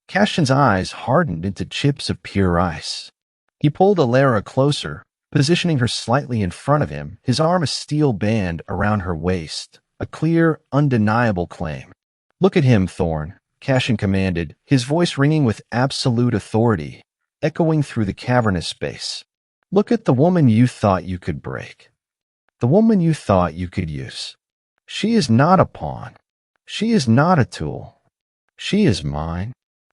Cashin's eyes hardened into chips of pure ice. He pulled Alara closer, positioning her slightly in front of him, his arm a steel band around her waist, a clear, undeniable claim. Look at him, Thorne, Cashin commanded, his voice ringing with absolute authority, echoing through the cavernous space. Look at the woman you thought you could break. the woman you thought you could use. She is not a pawn. She is not a tool. She is mine,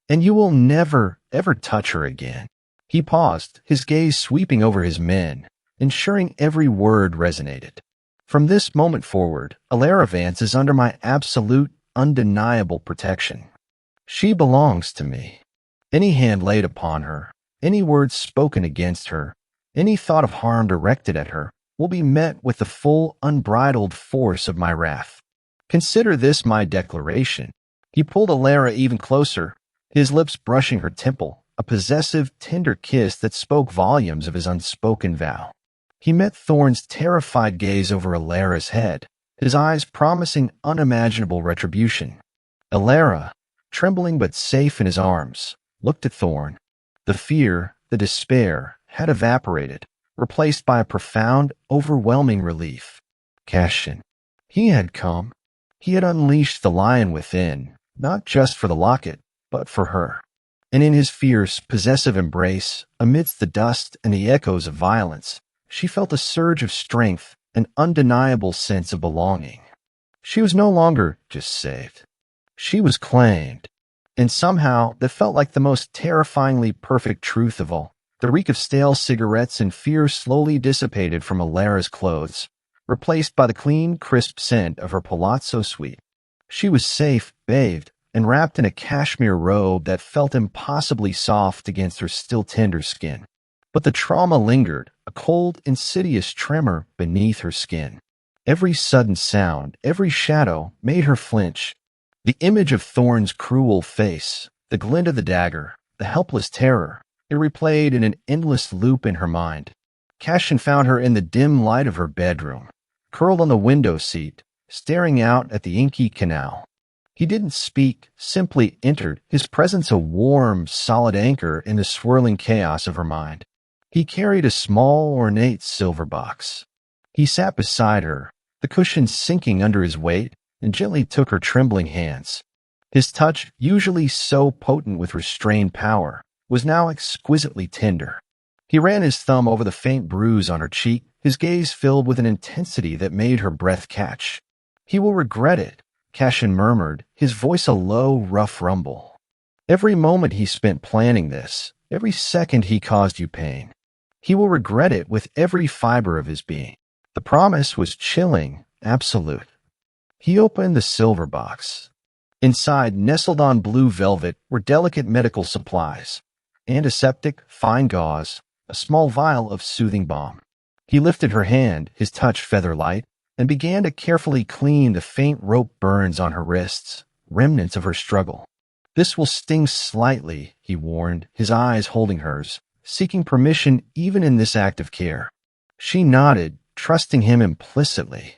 and you will never, ever touch her again." He paused, his gaze sweeping over his men, ensuring every word resonated. "From this moment forward, Alara Vance is under my absolute, undeniable protection. She belongs to me. Any hand laid upon her, any words spoken against her, any thought of harm directed at her, will be met with the full, unbridled force of my wrath. Consider this my declaration." He pulled Alara even closer, his lips brushing her temple, a possessive, tender kiss that spoke volumes of his unspoken vow. He met Thorn's terrified gaze over Alara's head, his eyes promising unimaginable retribution. Alara, trembling but safe in his arms, looked at Thorn. The fear, the despair, had evaporated, replaced by a profound, overwhelming relief. Cassian. He had come. He had unleashed the lion within, not just for the locket, but for her. And in his fierce, possessive embrace, amidst the dust and the echoes of violence, she felt a surge of strength, an undeniable sense of belonging. She was no longer just saved. She was claimed. And somehow, that felt like the most terrifyingly perfect truth of all. The reek of stale cigarettes and fear slowly dissipated from Alara's clothes, replaced by the clean, crisp scent of her palazzo suite. She was safe, bathed, and wrapped in a cashmere robe that felt impossibly soft against her still tender skin. But the trauma lingered, a cold, insidious tremor beneath her skin. Every sudden sound, every shadow made her flinch. The image of Thorn's cruel face, the glint of the dagger, the helpless terror, it replayed in an endless loop in her mind. Cassian found her in the dim light of her bedroom, curled on the window seat, staring out at the inky canal. He didn't speak, simply entered, his presence a warm, solid anchor in the swirling chaos of her mind. He carried a small, ornate silver box. He sat beside her, the cushion sinking under his weight, and gently took her trembling hands. His touch, usually so potent with restrained power, was now exquisitely tender. He ran his thumb over the faint bruise on her cheek, his gaze filled with an intensity that made her breath catch. "He will regret it," Cassian murmured, his voice a low, rough rumble. "Every moment he spent planning this, every second he caused you pain. He will regret it with every fiber of his being." The promise was chilling, absolute. He opened the silver box. Inside, nestled on blue velvet, were delicate medical supplies, antiseptic, fine gauze, a small vial of soothing balm. He lifted her hand, his touch feather light, and began to carefully clean the faint rope burns on her wrists, remnants of her struggle. "This will sting slightly," he warned, his eyes holding hers, seeking permission even in this act of care. She nodded, trusting him implicitly.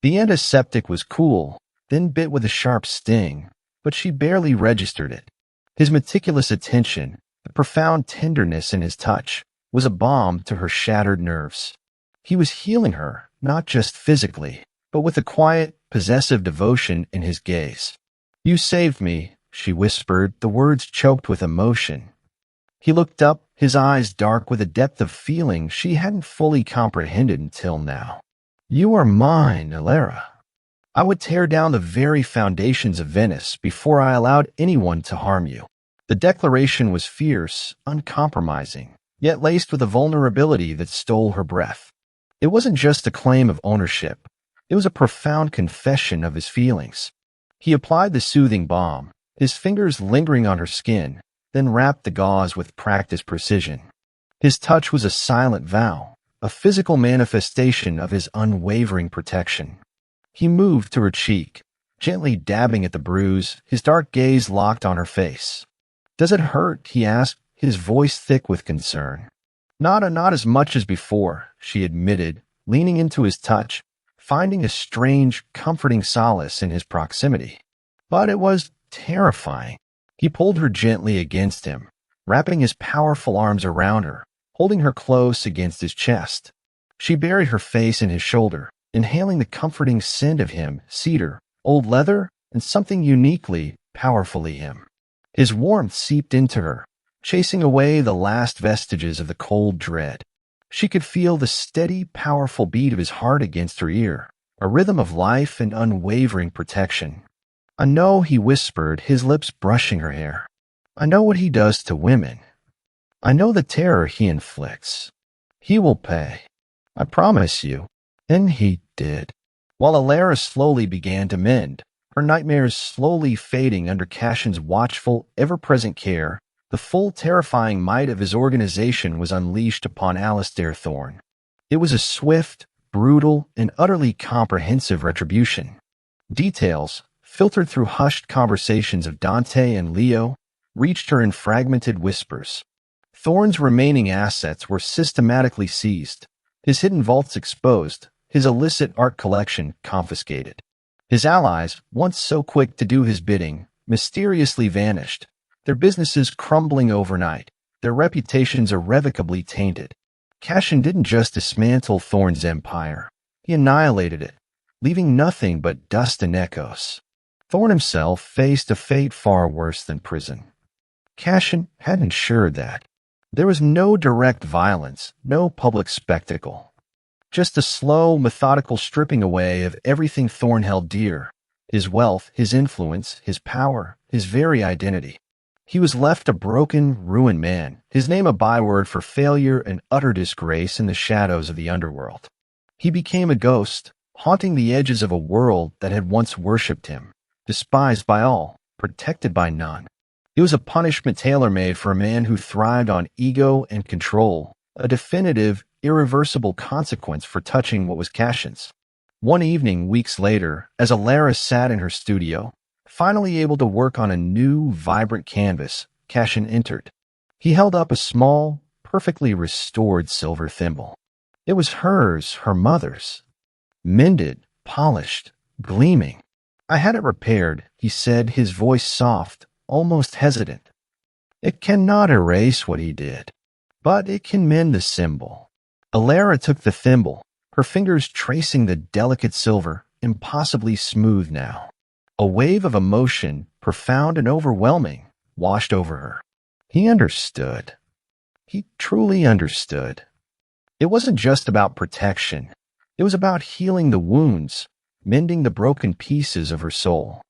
The antiseptic was cool, then bit with a sharp sting, but she barely registered it. His meticulous attention, the profound tenderness in his touch, was a balm to her shattered nerves. He was healing her, not just physically, but with a quiet, possessive devotion in his gaze. "You saved me," she whispered, the words choked with emotion. He looked up, his eyes dark with a depth of feeling she hadn't fully comprehended until now. "You are mine, Alara. I would tear down the very foundations of Venice before I allowed anyone to harm you." The declaration was fierce, uncompromising, yet laced with a vulnerability that stole her breath. It wasn't just a claim of ownership. It was a profound confession of his feelings. He applied the soothing balm, his fingers lingering on her skin, then wrapped the gauze with practiced precision. His touch was a silent vow, a physical manifestation of his unwavering protection. He moved to her cheek, gently dabbing at the bruise, his dark gaze locked on her face. "Does it hurt?" he asked, his voice thick with concern. Not as much as before," she admitted, leaning into his touch, finding a strange, comforting solace in his proximity. "But it was terrifying." He pulled her gently against him, wrapping his powerful arms around her, holding her close against his chest. She buried her face in his shoulder, inhaling the comforting scent of him, cedar, old leather, and something uniquely, powerfully him. His warmth seeped into her, chasing away the last vestiges of the cold dread. She could feel the steady, powerful beat of his heart against her ear, a rhythm of life and unwavering protection. "I know," he whispered, his lips brushing her hair. "I know what he does to women. I know the terror he inflicts. He will pay. I promise you." And he did. While Alara slowly began to mend, her nightmares slowly fading under Cashin's watchful, ever-present care, the full terrifying might of his organization was unleashed upon Alistair Thorne. It was a swift, brutal, and utterly comprehensive retribution. Details, filtered through hushed conversations of Dante and Leo, reached her in fragmented whispers. Thorne's remaining assets were systematically seized, his hidden vaults exposed, his illicit art collection confiscated. His allies, once so quick to do his bidding, mysteriously vanished, their businesses crumbling overnight, their reputations irrevocably tainted. Cashin didn't just dismantle Thorne's empire, he annihilated it, leaving nothing but dust and echoes. Thorne himself faced a fate far worse than prison. Cashin had ensured that. There was no direct violence, no public spectacle. Just a slow, methodical stripping away of everything Thorne held dear, his wealth, his influence, his power, his very identity. He was left a broken, ruined man, his name a byword for failure and utter disgrace in the shadows of the underworld. He became a ghost, haunting the edges of a world that had once worshipped him, despised by all, protected by none. It was a punishment tailor-made for a man who thrived on ego and control, a definitive, irreversible consequence for touching what was Cashin's. One evening, weeks later, as Alara sat in her studio, finally able to work on a new, vibrant canvas, Cashin entered. He held up a small, perfectly restored silver thimble. It was hers, her mother's. Mended, polished, gleaming. "I had it repaired," he said, his voice soft, almost hesitant. "It cannot erase what he did, but it can mend the symbol." Alara took the thimble, her fingers tracing the delicate silver, impossibly smooth now. A wave of emotion, profound and overwhelming, washed over her. He understood. He truly understood. It wasn't just about protection. It was about healing the wounds, mending the broken pieces of her soul.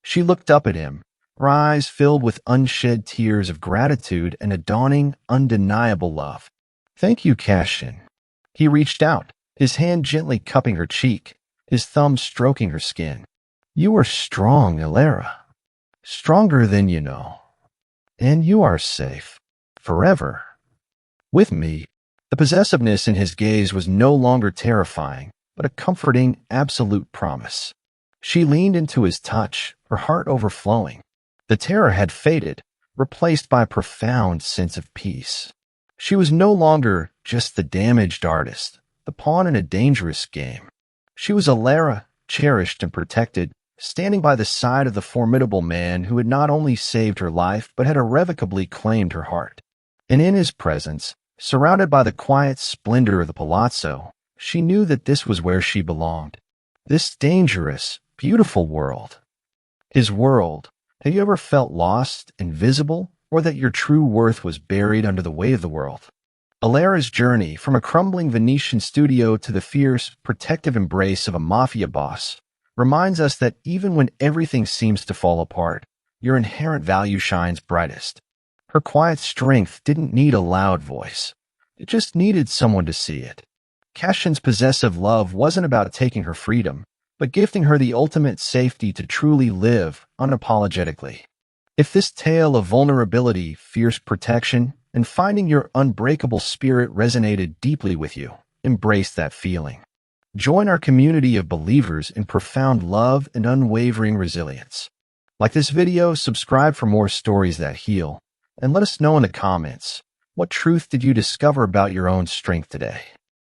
She looked up at him, her eyes filled with unshed tears of gratitude and a dawning, undeniable love. "Thank you, Cashin." He reached out, his hand gently cupping her cheek, his thumb stroking her skin. "You are strong, Alara. Stronger than you know. And you are safe. Forever. With me." The possessiveness in his gaze was no longer terrifying, but a comforting, absolute promise. She leaned into his touch, her heart overflowing. The terror had faded, replaced by a profound sense of peace. She was no longer just the damaged artist, the pawn in a dangerous game. She was Alara, cherished and protected, standing by the side of the formidable man who had not only saved her life, but had irrevocably claimed her heart. And in his presence, surrounded by the quiet splendor of the palazzo, she knew that this was where she belonged. This dangerous, beautiful world. His world. Have you ever felt lost, invisible, or that your true worth was buried under the weight of the world? Alara's journey from a crumbling Venetian studio to the fierce, protective embrace of a mafia boss reminds us that even when everything seems to fall apart, your inherent value shines brightest. Her quiet strength didn't need a loud voice. It just needed someone to see it. Cashin's possessive love wasn't about taking her freedom, but gifting her the ultimate safety to truly live unapologetically. If this tale of vulnerability, fierce protection, and finding your unbreakable spirit resonated deeply with you, embrace that feeling. Join our community of believers in profound love and unwavering resilience. Like this video, subscribe for more stories that heal, and let us know in the comments, what truth did you discover about your own strength today?